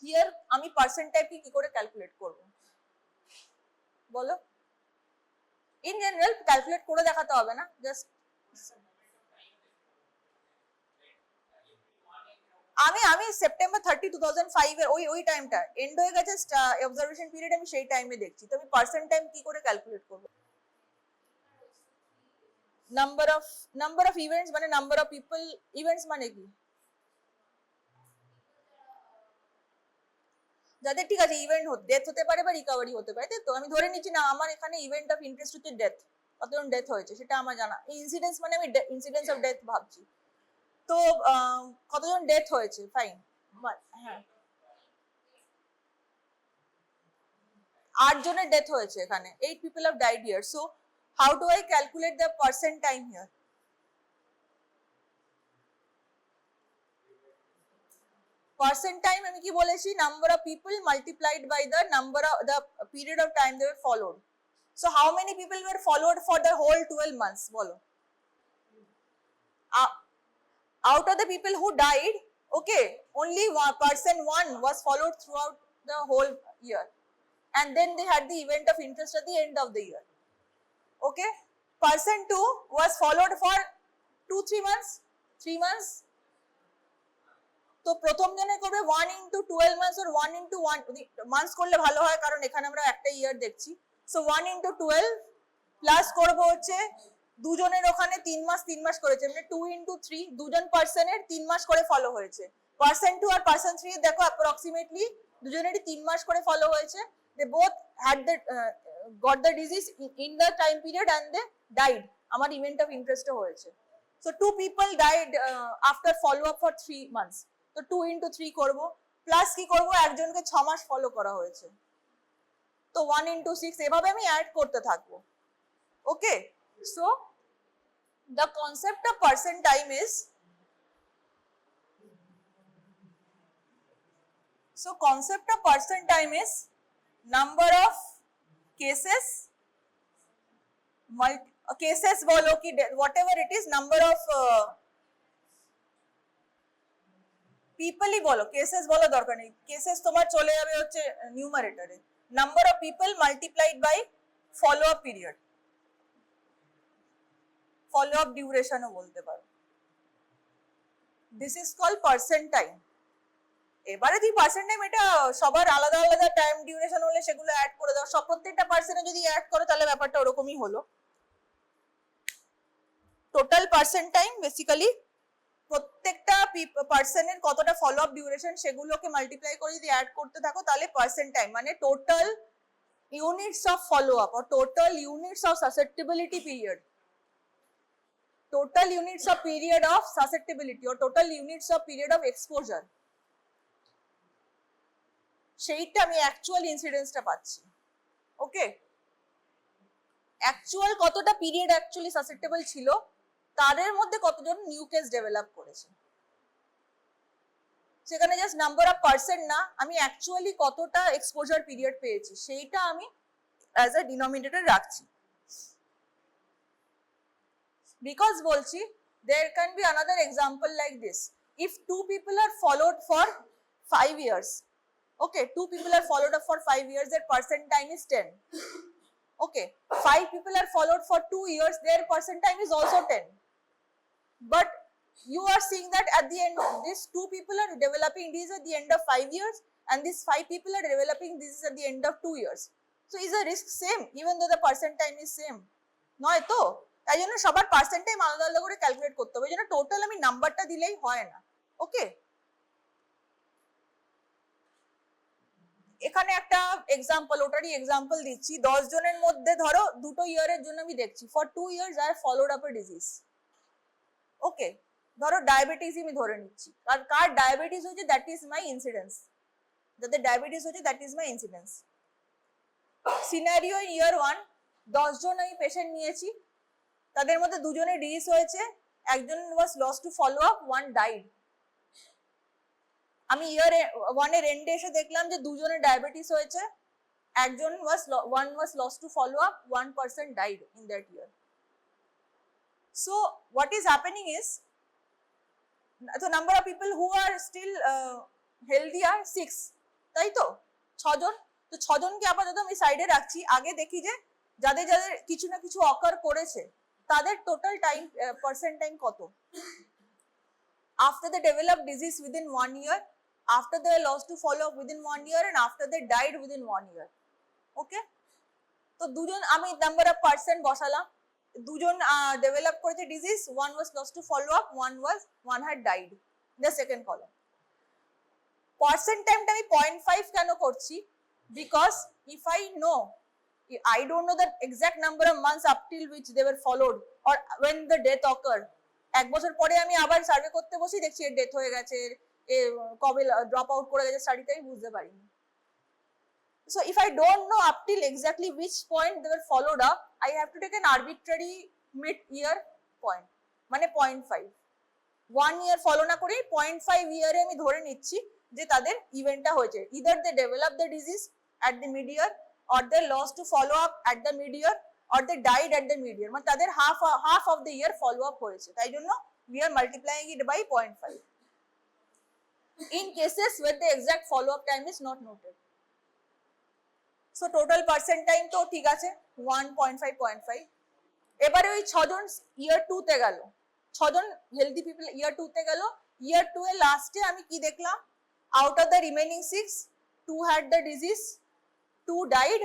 [SPEAKER 1] Here আমি percent time কি করে calculate করব বলো? In general calculate করে দেখাতে হবে না, জাস্ট আমি সেপ্টেম্বর 30, 2005 এর ওই টাইমটা এন্ড হয়ে গেছে অবজারভেশন পিরিয়ড, আমি সেই টাইমে দেখছি. তো আমি পার্সেন্ট টাইম কি করে ক্যালকুলেট করব? নাম্বার অফ ইভেন্টস মানে নাম্বার অফ পিপল. ইভেন্টস মানে কি? যাদের ঠিক আছে ইভেন্ট ডেথ হতে পারে বা রিকভারি হতে পারে, তো আমি ধরে নিচ্ছি না আমার এখানে ইভেন্ট অফ ইন্টারেস্ট হচ্ছে ডেথ. কতজন ডেথ হয়েছে সেটা আমার জানা. ইনসিডেন্স মানে আমি ইনসিডেন্স অফ ডেথ ভাবছি. তো কতজন ডেথ হয়েছে, ফাইন. হ্যাঁ, 8 জনের ডেথ হয়েছে এখানে. 8 people have died here. So how do I calculate the percent time here? Percent time আমি কি বলেছি? Number of people multiplied by the number of the period of time they were followed. So how many people were followed for the whole 12 months বলো? Out of the people who died, okay, only person 1 was followed throughout the whole year and then they had the event of interest at the end of the year. Okay, person 2 was followed for 2-3 months, 3 months. তো প্রথম জনে করবে 1 into 12 months or 1 into 1 months করলে ভালো হয় কারণ এখানে আমরা একটা ইয়ার দেখছি. So 1 into 12 প্লাস করব হচ্ছে দুজনের ওখানে 3 মাস করেছে, মানে 2 into 3, দুজন পার্সনের 3 মাস করে ফলো হয়েছে. পার্সন 2 আর পার্সন 3 দেখো অ্যাপ্রক্সিমেটলি দুজনেরই 3 মাস করে ফলো হয়েছে. They both had the got the disease in the time period and they died. আমার ইভেন্ট অফ ইন্টারেস্টও হয়েছে. So 2 people died after follow up for 3 months. তো 2 into 3 করব, প্লাস কি করব একজনকে 6 মাস ফলো করা হয়েছে, তো 1 into 6 এভাবে আমি অ্যাড করতে থাকবো. ওকে, so the concept of percent time is So concept of person time is number of cases, cases bolo ki whatever it is, number of people hi bolo, cases bolo dorkar nei, cases tomar chole jabe hocche numerator e, number of people multiplied by follow up period, follow up duration ও বলতে পারো। This is called person time. এবারে তুই percent time এটা সবার আলাদা আলাদা time duration হলে সেগুলো অ্যাড করে দাও, সব প্রত্যেকটা পার্সেন্টে যদি অ্যাড করো তাহলে ব্যাপারটা ওরকমই হলো। টোটাল পার্সেন্ট টাইম বেসিক্যালি প্রত্যেকটা পার্সনের কতটা ফলো আপ ডিউরেশন সেগুলোকে মাল্টিপ্লাই করে যদি অ্যাড করতে থাকো তাহলে পার্সেন্ট টাইম মানে total units of follow up or total units of susceptibility period, total units of period of susceptibility or total units of period of exposure, সেইটা আমি actual ইনসিডেন্সটা পাচ্ছি। ওকে, অ্যাকচুয়াল কতটা পিরিয়ড অ্যাকচুয়ালি সাসেপ্টেবল ছিল, তাদের মধ্যে কতজন new case develop করেছে, সেখানে জাস্ট নাম্বার অফ পার্সেন্ট না, আমি অ্যাকচুয়ালি কতটা এক্সপোজার পিরিয়ড পেয়েছি সেইটা আমি অ্যাজ আ ডিনোমিনেটর রাখছি। বিকজ বলছি there can be another example like this. If two people are followed for 5 years, okay, two people are followed up for 5 years, their percent time is 10. Okay, 5 people are followed for 2 years, their percent time is also 10. But you are seeing that at the end, these 2 people are developing this at the end of 5 years, and these 5 people are developing this at the end of 2 years. So is the risk same even though the percent time is same? নয় তো, তাই জন্য সবার percent time আলাদা আলাদা করে calculate করতে হবে, যেন টোটাল আমি নাম্বারটা দিলেই হয় না। ওকে, এখানে একটা এক্সাম্পল, ওটারই এক্সাম্পল দিচ্ছি। 10 জনের মধ্যে ধরো দুটো ইয়ারের জন্য আমি দেখছি, for 2 years I followed up a disease. ওকে, ধরো ডায়াবেটিস আমি ধরে নিচ্ছি, আর কার ডায়াবেটিস হচ্ছে দ্যাট ইজ মাই ইনসিডেন্স, যাদের ডায়াবেটিস হচ্ছে that is my incidence. Scenario in year 1, 10 জন আমি পেশেন্ট নিয়েছি, তাদের মধ্যে দুজনের ডিজিজ হয়েছে, একজন was lost to follow up, one died. আমি ইয়ার 1 এর এন্ডে এসে দেখলাম যে দুজনের ডায়াবেটিস হয়েছে, একজন one was lost to follow up, 1% died in that year. So what is happening is, the number of people who are still healthy are 6, তাই তো 6 জন। তো 6 জনকে আপাতত আমি সাইডে রাখছি, আগে দেখি যে যাদের যাদের কিছু না কিছু অকার করেছে তাদের টোটাল টাইম পার্সেন্ট টাইম কত। After they develop disease within 1 year, after they lost to follow up within 1 year, and after they died within 1 year. Okay, তো দুজন আমি নাম্বার অফ পার্সেন্ট বসালাম, দুজন ডেভেলপ করেছে disease, one was lost to follow up, one had died, the second column. Percent টাইমটা আমি 0.5 কেন করছি, because if I know, I don't know the exact number of months up till which they were followed or when the death occurred. এক বছর পরে আমি আবার survey করতে বসি, দেখছি এর ডেথ হয়ে গেছে, কবে ড্রপ আউট করে গেছে স্টাডিটাই বুঝতে পারিনি। So if I don't know up till exactly which point they were followed up, I have to take an arbitrary mid-year point, মানে 0.5. 1 year ফলো না করে 0.5 ইয়ারে আমি ধরে নিচ্ছি যে তাদের ইভেন্টটা হয়েছে, either they develop the disease at the mid-year, or they lost to follow up at the mid-year, or they died at the mid-year, মানে তাদের half of the year follow up হয়েছে, তাই জন্য we are multiplying it by 0.5 in cases where the exact follow up time is not noted. So total percent time তো ঠিক আছে 1.5 0.5। এবারে ওই 6 জন ইয়ার 2 তে গেল, 6 জন হেলদি পিপল ইয়ার 2 তে গেল, ইয়ার 2 এর লাস্টে আমি কি দেখলাম, out of the remaining 6, 2 had the disease, 2 died,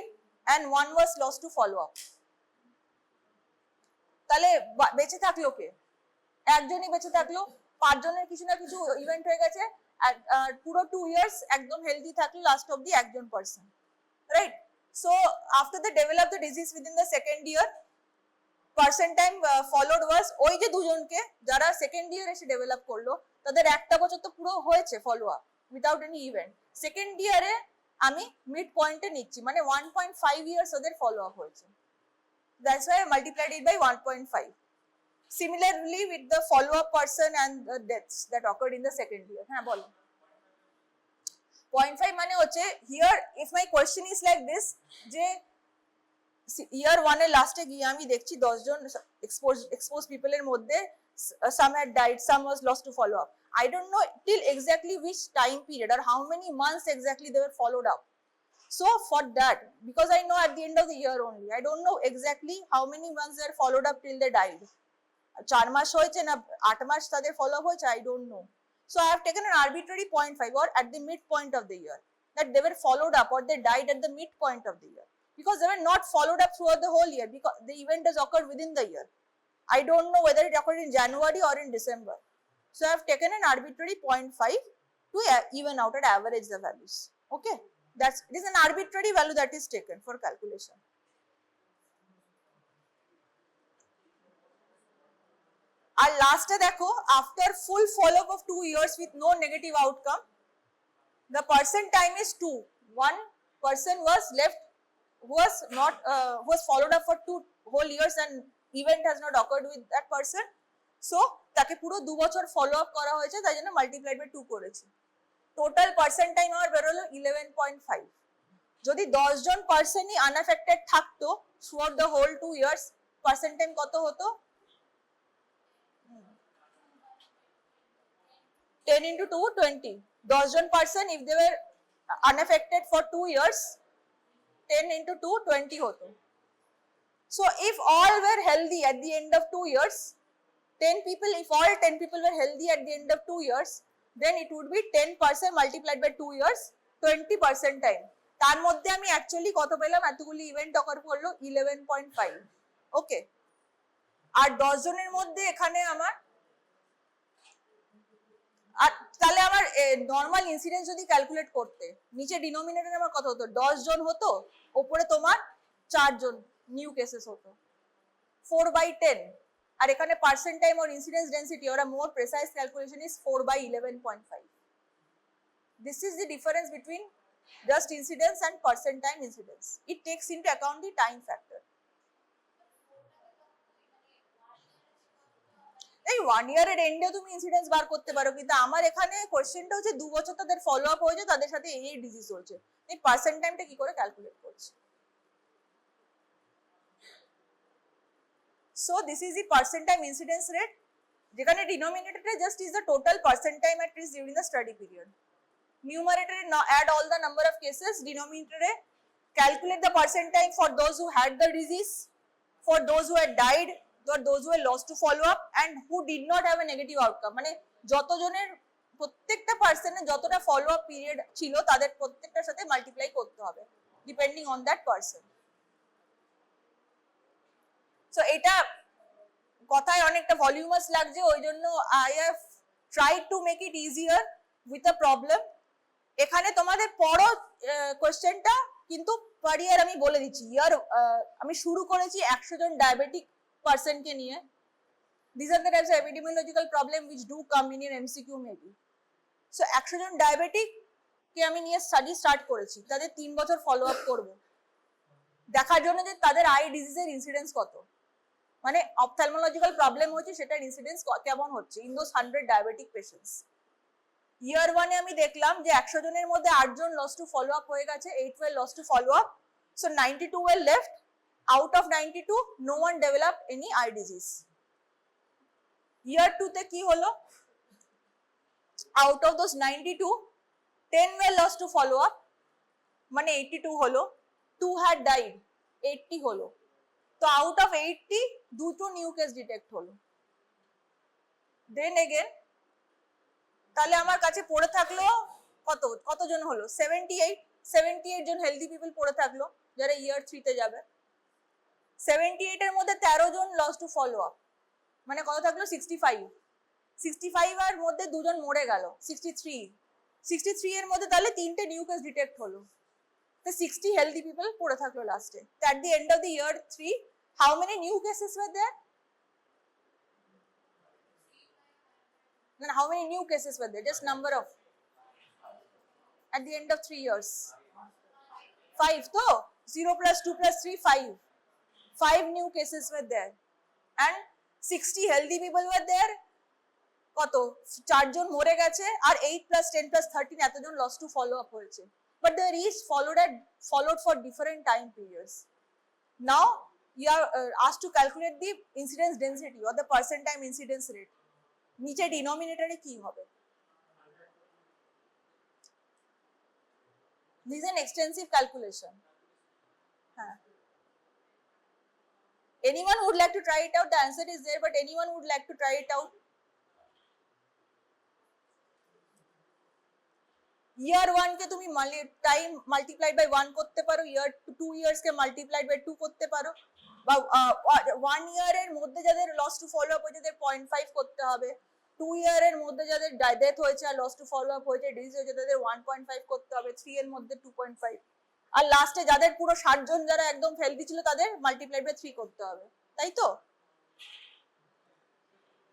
[SPEAKER 1] and 1 was lost to follow up. তাহলে বেঁচে থাকলো কে, একজনই বেঁচে থাকলো, 5 জনের কিছু না কিছু ইভেন্ট হয়ে গেছে, আর পুরো 2 ইয়ার্স একদম হেলদি থাকলো লাস্ট অফ দি একজন person, right. So after they develop the disease within the second year, percent time followed was, ওই যে দুজনকে যারা সেকেন্ড ইয়ার এসে ডেভেলপ করলো তাদের একটা বছর তো পুরো হয়েছে follow up without any event, second ইয়ারে আমি মিড পয়েন্টে নিচ্ছি, মানে 1.5 ইয়ার্স ওদের ফলো আপ হয়েছে, that's why I multiplied it by 1.5. Similarly with the follow up person and the deaths that occurred in the second year. হ্যাঁ বলো। 0.5 মানে হচ্ছে here if my question is like this যে year 1 এর লাস্টে গিয়ে আমি দেখছি 10 জন exposed people এর মধ্যে some had died, some was lost to follow up. I don't know till exactly which time period or how many months exactly they were followed up. So for that, because I know at the end of the year only, I don't know exactly how many months they are followed up till they died. 4 মাস হয়েছে না 8 মাস তাদের follow up হয়েছে, I don't know. So I have taken an arbitrary 0.5 or at the midpoint of the year that they were followed up or they died at the midpoint of the year because they were not followed up throughout the whole year because the event has occurred within the year. I don't know whether it occurred in January or in December. So I have taken an arbitrary 0.5 to even out and average the values. Okay, it is an arbitrary value that is taken for calculation. আর লাস্টে দেখো after full follow up of 2 years with no negative outcome, the person time is 2. One person was left who was not who was followed up for 2 whole years and event has not occurred with that person. So তাকে পুরো 2 বছর follow up করা হয়েছে, তাই জন্য multiplied by 2 করেছি। Total percent time আমার বেরোলো 11.5। যদি 10 জন পার্সনই আনএফেক্টেড থাকতো throughout the whole 2 years, percent time কত হতো? 10 into 2, 20. 10 জন person if they were unaffected for 2 years, 10 into 2, 20 হতো। So if all were healthy at the end of 2 years, 10 people, if all 10 people were healthy at the end of 2 years, then it would be 10% multiplied by 2 years, 20% time. তার মধ্যে আমি actually কত পেলাম? এতগুলি event অকার করলো 11.5। ওকে, আর 10 জনের মধ্যে এখানে আমার আর তাহলে আমার নরমাল ইনসিডেন্স যদি ক্যালকুলেট করতে, নিচে ডিনোমিনেটরে আমার কত হতো? 10 জন হতো, উপরে তোমার 4 জন নিউ কেসেস হতো, 4/10। আর এখানে percent time or incidence density or a more precise calculation is 4/11.5. This is the difference between just incidence and percent time incidence. It takes into account the time factor. এই 1 ইয়ারের এন্ডে তুমি incidence বার করতে পারো, কিন্তু আমার এখানে কোশ্চেনটা হচ্ছে 2 বছর তাদের ফলো আপ হয়েছে, তাদের সাথে এই ডিজিজ হয়েছে, এই পার্সেন্ট টাইমটা কি করে ক্যালকুলেট করছি? So this is the percent time incidence rate, যেখানে ডিনোমিনেটরে just is the total percent time at risk during the study period. Numerator add all the number of cases, denominator calculate the percent time for those who had the disease, for those who had died, or those who were lost to follow up and who did not have a negative outcome. মানে যতজনের প্রত্যেকটা পার্সনের যতটা follow up period ছিল তাদের প্রত্যেকটার সাথে multiply করতে হবে depending on that person. So এটা কথায় অনেকটা ভলিউমাস লাগছে, ওই জন্য I have tried to make it easier with a problem. এখানে তোমাদের পড়ো কোশ্চেনটা, কিন্তু পার ইয়ার আমি বলে দিচ্ছি, ইয়ার আমি শুরু করেছি 100 জন ডায়াবেটিক পার্সন কে নিয়ে। These are the types of epidemiological problem which do come in MCQ maybe. So 100 John diabetic কে আমি নিয়ে স্টাডি স্টার্ট করেছি, তাদের 3 বছর ফলো আপ করব দেখার জন্য যে তাদের আই ডিজিজের ইনসিডেন্স কত, মানে অপথ্যালমোলজিক্যাল প্রবলেম হচ্ছে সেটার ইনসিডেন্স কেমন হচ্ছে ইন দোজ 100 ডায়াবেটিক পেশেন্টস। ইয়ার 1 এ আমি দেখলাম যে 100 জনের মধ্যে 8 জন লস টু ফলো আপ হয়ে গেছে, 8 were lost to follow up, so 92 were left. Out of 92, no one developed any eye disease. Year 2 তে কি হলো? Out of those 92, 10 were lost to follow up, মানে 82 হলো, 2 had died, 80 হলো। তো out of 80, দুটো নিউ কেস ডিটেক্ট হলো। Then again, তাহলে আমার কাছে পড়ে থাকলো কতজন হলো? 78 জন হেলদি পিপল পড়ে থাকলো যারা ইয়ার 3 তে যাবে। 78 এর মধ্যে 13 জন লস টু ফলো আপ, মানে কত থাকলো? 65 আর মধ্যে দুজন মরে গেল, 63 এর মধ্যে তাহলে 3টে নিউ কেস ডিটেক্ট হলো, তো 60 হেলদি পিপল পড়ে থাকলো লাস্টে। At the end of the year 3, how many new cases were there? Then how many new cases were there? Just number of at the end of 3 years. 5, so 0 plus 2 plus 3, 5. 5 new cases were there and 60 healthy people were there. কত 4 জন মরে গেছে আর 8 + 10 + 13 এতজন loss two follow up হয়েছে, but the risk followed for different time periods. Now you are asked to calculate the incidence density or the percent time incidence rate. নিচে ডিনোমিনেটরে কি হবে? This is an extensive calculation. Anyone would like to try it out? The answer is there, but anyone would like to try it out? Year 1 কে তুমি time multiplied by 1 করতে পারো, ইয়ার 2 years K multiplied by 2 করতে পারো, বা 1 ইয়ারের মধ্যে যাদের loss two follow up হয়েছে তাদের 0.5 করতে হবে, 2 ইয়ারের মধ্যে যাদের ডেথ হয়েছে আর লস টু ফলো আপ হয়েছে ডিজিজ হয়েছে তাদের 1.5 করতে হবে, 3 এর মধ্যে 2.5, আর লাস্টে যাদের পুরো 60 জন যারা একদম হেলদি ছিল তাদের মাল্টিপ্লাইড বাই 3 করতে হবে, তাই তো?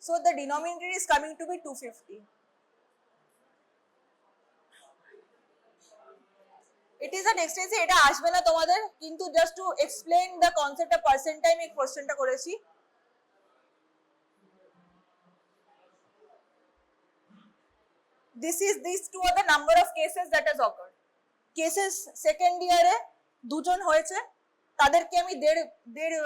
[SPEAKER 1] So the denominator is coming to be 250. It is an extensive, এটা আসবে না তোমাদের, কিন্তু just to explain the concept of percent time এই কোশ্চেনটা করেছি। These two are the number of cases that has occurred. Cases second ইয়ারে দুজন হয়েছে, তাদেরকে আমি দেড়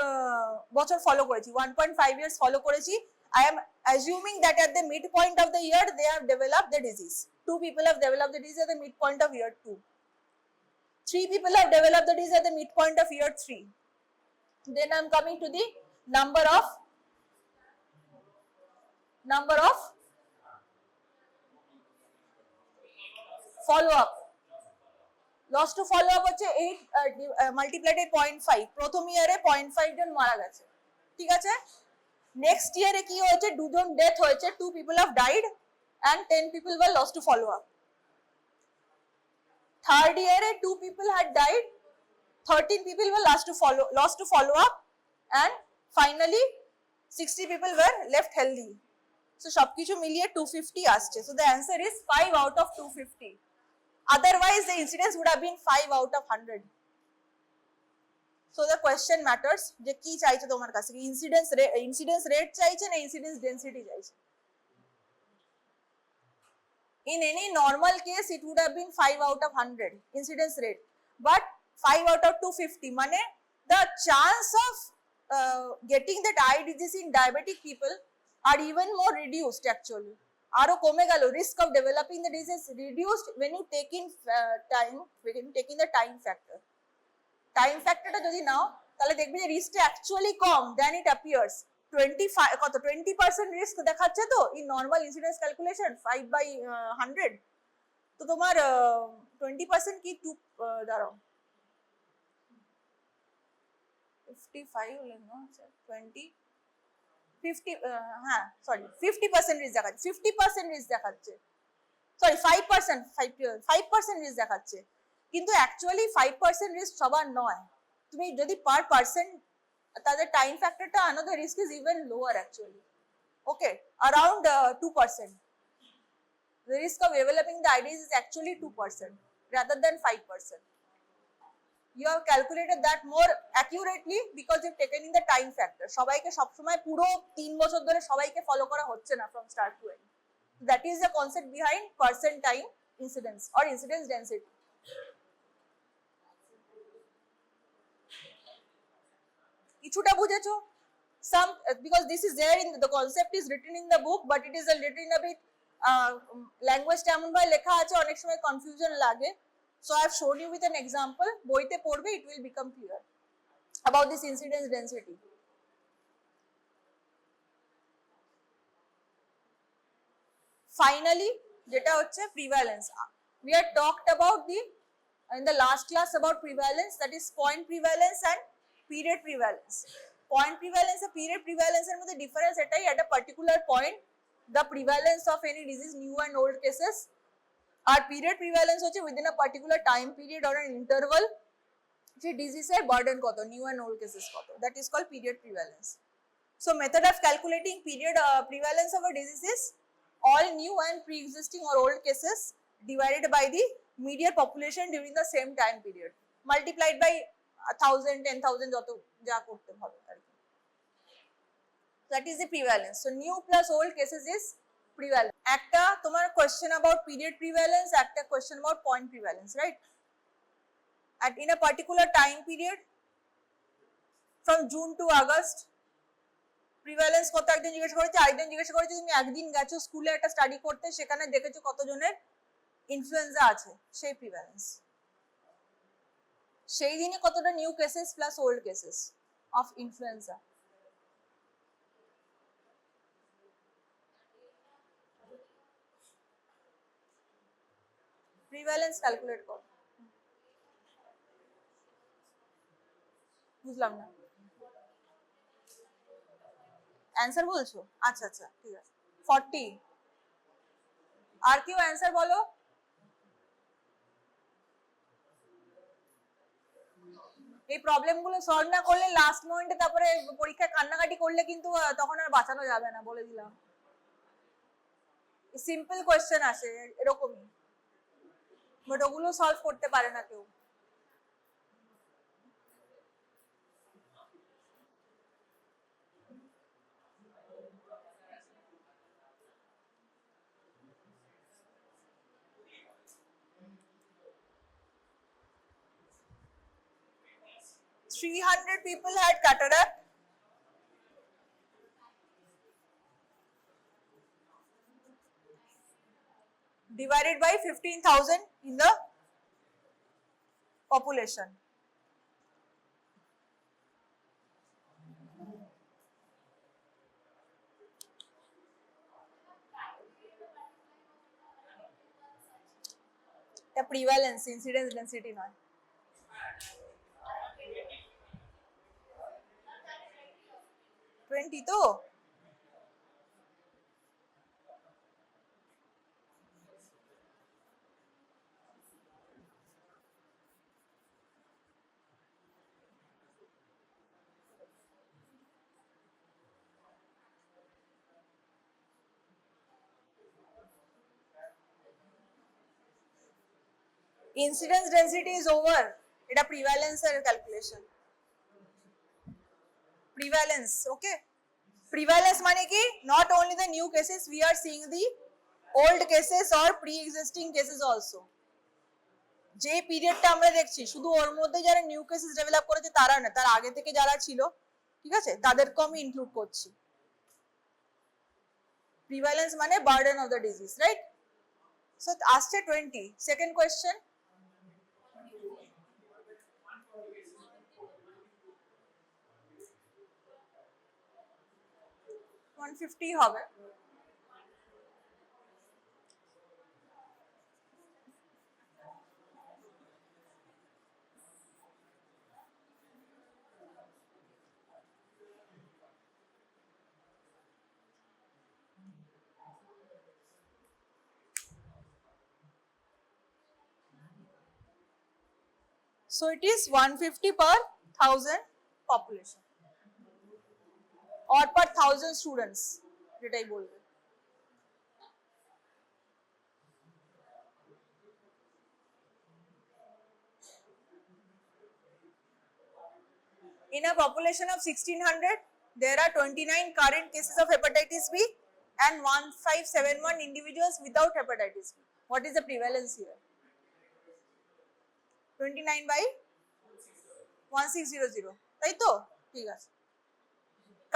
[SPEAKER 1] বছর ফলো করেছি, 1.5 years ফলো করেছি। I am assuming that at the midpoint of the year they have developed the disease. 2 people have developed the disease at the midpoint of year 2. 3 people have developed the disease at the midpoint of year 3. Then I am coming to the number of follow up. Loss to follow up হচ্ছে 8 multiplied by 0.5, প্রথম ইয়ারে 0.5 জন মারা গেছে, ঠিক আছে? Next ইয়ারে কি হয়েছে, দুজন ডেথ হয়েছে, 2 people have died and 10 people were lost to follow up. Third year 2 people had died, 13 people were lost to follow up, and finally 60 people were left healthy. So সবকিছু মিলিয়ে 250 আসছে. So the answer is 5 out of 250. Otherwise the incidence would have been 5 out of 100. So the question matters যে কি চাইছে তোমার কাছে, incidence rate চাইছে না incidence density চাইছে? In any normal case, it would have been 5 out of 100 incidence rate, but 5 out of 250, mane the chance of getting that eye disease in diabetic people are even more reduced actually. Aro kome gelo, risk of developing the disease reduced when you take in taking the time factor. Time factor ta jodi nao tale dekhbe je risk ta actually com than it appears. 20% risk দেখাচ্ছে তো in normal incidence calculation 5 by 100, তো তোমার 20% কি 2 দাঁড়াও 55 হলেন না, 20 50 হ্যাঁ sorry 50% risk দেখাচ্ছে, 50% রিস্ক দেখাচ্ছে, সরি 5% রিস্ক দেখাচ্ছে, কিন্তু অ্যাকচুয়ালি 5% রিস্ক সবার নয়। তুমি যদি পার পার্সেন্ট তাদের টাইম ফ্যাক্টরটা আনো, the risk is even lower actually, okay, around 2%. The risk of developing the eye disease is actually 2% rather than 5%. You have calculated that more accurately because you've taken in the time factor. সবাইকে সব সময় পুরো 3 বছর ধরে সবাইকে follow করা হচ্ছে না from start to end. That is the concept behind percent time incidence or incidence density. কিছুটা বুঝেছো? Some because this is there in the concept is written in the book, but it is written in a bit language টা এমন ভাবে লেখা আছে অনেক সময় confusion লাগে. So I have shown you with an example. বইতে পড়বে it will become clear about this incidence density. Finally, যেটা হচ্ছে prevalence. We had talked about in the last class about prevalence, that is point prevalence and period prevalence. Point prevalence and period prevalence এর মধ্যে difference এটাই, at a particular point the prevalence of any disease, new and old cases, R period prevalence হচ্ছে within a particular time period or an interval যে disease এর burden কত, new and old cases কত, that is called period prevalence. So method of calculating period prevalence of a disease is all new and pre-existing or old cases divided by the median population during the same time period multiplied by 1000, 10,000 যত যা করতে হবে আর কি. That is the prevalence. So new plus old cases is prevalence একটা তোমার question about period prevalence, একটা question about point prevalence, right? At in a particular time period from June to August prevalence কত একদিন জিজ্ঞেস করেছে, আরেকদিন জিজ্ঞেস করেছে তুমি একদিন গেছো স্কুলে একটা স্টাডি করতে, সেখানে দেখেছো কতজনের ইনফ্লুয়েঞ্জা আছে, সেই প্রিভ্যালেন্স। সেই দিনে কতটা new cases plus old cases of influenza. Prevalence calculate কর, বুঝলাম না অ্যান্সার বলছো? আচ্ছা আচ্ছা ঠিক আছে 40। আর কেউ অ্যান্সার বলো? এই প্রবলেম গুলো সলভ না করলে লাস্ট মোমেন্টে তারপরে পরীক্ষায় কান্নাকাটি করলে কিন্তু তখন আর বাঁচানো যাবে না, বলে দিলাম। সিম্পল কোয়েশ্চেন আসে এরকমই, বাট ওগুলো সলভ করতে পারে না কেউ। $300 people had cataract. Divided by 15,000 in the population. The prevalence, incidence density নয়। $20 তো? Incidence density is over. এটা prevalence এর calculation. Prevalence, okay? Prevalence মানে কি? Not only the new cases, we are seeing the old cases or pre-existing cases also. যে পিরিয়ডটা আমরা দেখছি শুধু ওর মধ্যে যারা নিউ কেসেস ডেভেলপ করেছে তারা না, তার আগে থেকে যারা ছিল, ঠিক আছে, তাদেরকেও আমি ইনক্লুড করছি। প্রিভ্যালেন্স মানে burden of the disease, right? So আসছে 20। সেকেন্ড কোয়েশ্চেন, $150 হবে। So it is 150 per 1000 population or per 1000 students, যেটাই বলবে। In a population of 1600, there are 29 current cases of hepatitis B and 1571 individuals without hepatitis B. What is the prevalence here? 29 by 1600, তাই তো? ঠিক আছে।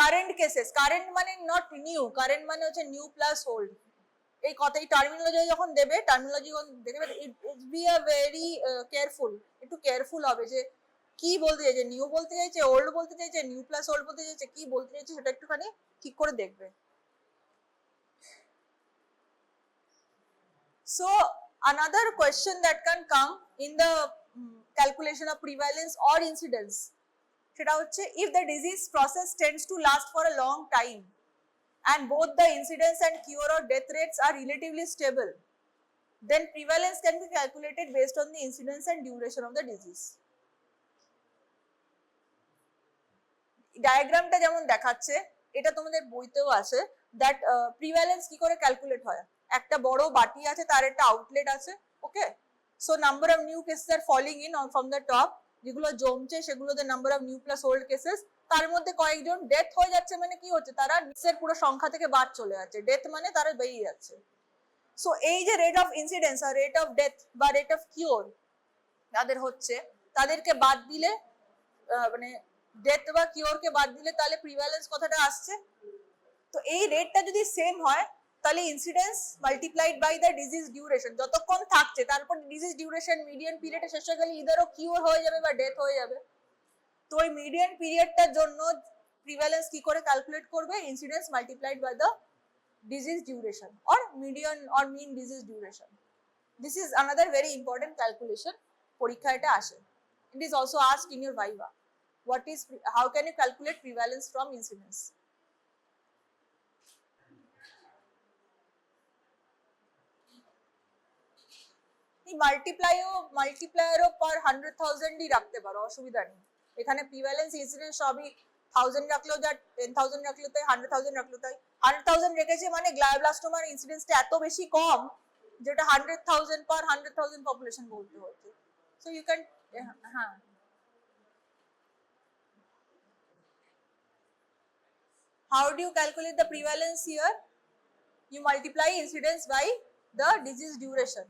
[SPEAKER 1] Current cases, current মানে not new, current মানে হচ্ছে new plus old. এই কথাই terminology যখন দেবে, টার্মিনোলজি দেখবে it be a very careful, একটু কেয়ারফুল হবে যে কি বলতে চাইছে, নিউ বলতে চাইছে, ওল্ড বলতে চাইছে, নিউ প্লাস ওল্ড বলতে চাইছে, কি বলতে চাইছে সেটা একটুখানি ঠিক করে দেখবে। So another question that can come in the calculation of prevalence or incidence, সেটা হচ্ছে if the disease process tends to last for a long time and both the incidence and cure or death rates are relatively stable, then prevalence can be calculated based on the incidence and duration of the disease. ডায়াগ্রামটা যেমন দেখাচ্ছে, এটা তোমাদের বইতেও আছে, that prevalence কি করে calculate হয়। একটা বড় বাটি আছে, তার একটা আউটলেট আছে, okay? So number of new cases are falling in from the top, যেগুলো জমছে সেগুলোতে number of new plus old cases, তার মধ্যে কয়েকজন ডেথ হয়ে যাচ্ছে, মানে কি হচ্ছে, তারা নিচের পুরো সংখ্যা থেকে বাদ চলে যাচ্ছে, ডেথ মানে তারা বেরিয়ে যাচ্ছে। সো এই যে রেট অফ ইনসিডেন্স আর রেট অফ ডেথ বা রেট অফ কিওর তাদের হচ্ছে, তাদেরকে বাদ দিলে মানে ডেথ বা কিওরকে বাদ দিলে তাহলে প্রিভ্যালেন্স কথাটা আসছে। তো এই রেটটা যদি সেম হয় তাহলে incidence multiplied by the disease duration, যতক্ষণ থাকছে, তারপর ডিজিজ ডিউরেশন মিডিয়ান পিরিয়ডে শেষ হয়ে গেলে ইদারও কিওর হয়ে যাবে বা ডেথ হয়ে যাবে। তো ওই মিডিয়ান পিরিয়ডটার জন্য প্রিভ্যালেন্স কি করে ক্যালকুলেট করবে, incidence multiplied by the disease duration or median or mean disease duration. This is another very important calculation. Porikha eta ashe. It is also asked in your viva. What is, how can you calculate prevalence from incidence? এই মাল্টিপ্লায়ারও পার 100,000 ই রাখতে পারো, অসুবিধা নেই। এখানে prevalence incidence সবই 1000 রাখলেও যা, 10,000 রাখলেও তাই, 100,000 রাখলেও তাই। 100,000 রেখেছে মানে গ্লায়োব্লাস্টোমার ইনসিডেন্সটা এত বেশি কম যেটা 100,000 পার 100,000 পপুলেশন বলতে হচ্ছে। সো ইউ ক্যান, হ্যাঁ, how do you calculate the prevalence here? You multiply incidence by the disease duration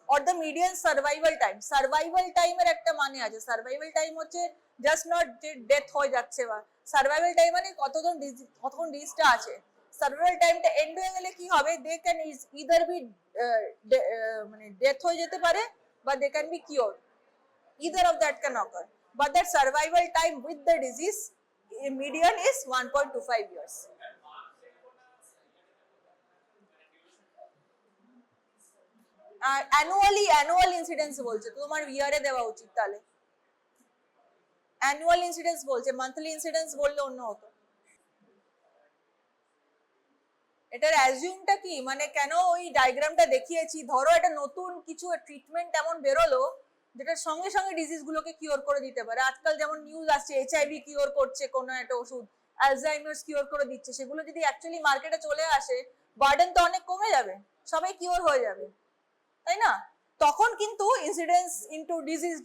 [SPEAKER 1] or the median survival time. Survival time এর একটা মানে আছে, survival time হচ্ছে জাস্ট নট যে ডেথ হয়ে যাচ্ছে, বা সার্ভাইভাল টাইম মানে কতক্ষণ ডিজিজটা আছে। সার্ভাইভাল টাইমটা এন্ড হয়ে গেলে কি হবে, দে ক্যান ইদার বি মানে ডেথ হয়ে যেতে পারে বা they can be cure, either of that can occur, but that survival time with the disease median is 1.25 years. Annual incidence বলছে, তো তোমার ইয়ারে দেওয়া উচিত তাহলে। অ্যানুয়াল ইনসিডেন্স বলছে, মান্থলি ইনসিডেন্স বললে অন্য হতো। এটার অ্যাজিউমটা কি, মানে কেন ওই ডায়াগ্রামটা দেখিয়েছি, ধরো একটা নতুন কিছু ট্রিটমেন্ট এমন বেরোলো যেটার সঙ্গে সঙ্গে ডিজিজ গুলোকে কিওর করে দিতে পারে। আজকাল যেমন নিউজ আসছে এইচআইভি কিওর করছে কোনো একটা ওষুধ, অ্যালজাইমার্স কিওর করে দিচ্ছে, সেগুলো যদি অ্যাকচুয়ালি মার্কেটে চলে আসে, বার্ডেন তো অনেক কমে যাবে, সবাই কিওর হয়ে যাবে, তাই না? তখন কিন্তু ইনসিডেন্স ইনটু ডিজিজ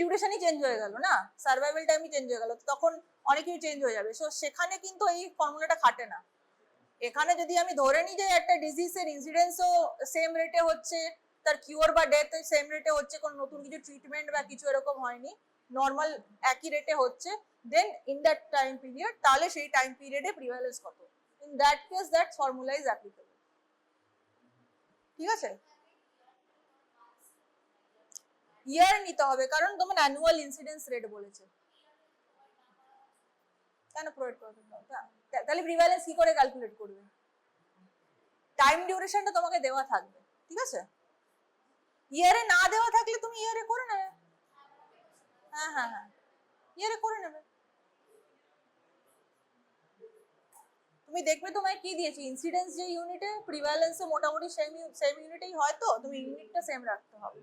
[SPEAKER 1] ডিউরেশনই চেঞ্জ হয়ে গেল না, সার্ভাইভাল টাইমই চেঞ্জ হয়ে গেল, তখন অনেক কিছু চেঞ্জ হয়ে যাবে। সো সেখানে কিন্তু এই ফর্মুলাটা খাটে না। এখানে যদি আমি ধরে নিই যে একটা ডিজিজের ইনসিডেন্সও সেম রেটে হচ্ছে, তার কিওর বা ডেথ সেম রেটে হচ্ছে, কোনো নতুন কিছু ট্রিটমেন্ট বা কিছু এরকম হয়নি, নর্মাল একই রেটে হচ্ছে, দেন ইন দ্যাট টাইম পিরিয়ড, তাহলে সেই টাইম পিরিয়ডে প্রিভ্যালেন্স কত, in that case that formula is applicable. ঠিক আছে, ইয়ার নিতে হবে কারণ তোমার অ্যানুয়াল ইনসিডেন্স রেট বলেছে। কেন প্রোভাইড করবে, তাহলে প্রিভ্যালেন্স কি করে ক্যালকুলেট করবে? টাইম ডিউরেশনটা তোমাকে দেওয়া থাকবে, ঠিক আছে? ইয়ারে না দেওয়া থাকলে তুমি ইয়ারে করে নেবে। হ্যাঁ হ্যাঁ হ্যাঁ, ইয়ারে করে নেবে। তুমি দেখবে তোমায় কি দিয়েছি, ইনসিডেন্স যে ইউনিটে, প্রিভ্যালেন্সও মোটামুটি সেম ইউনিটেই হয়, তো তুমি ইউনিটটা সেম রাখতে হবে।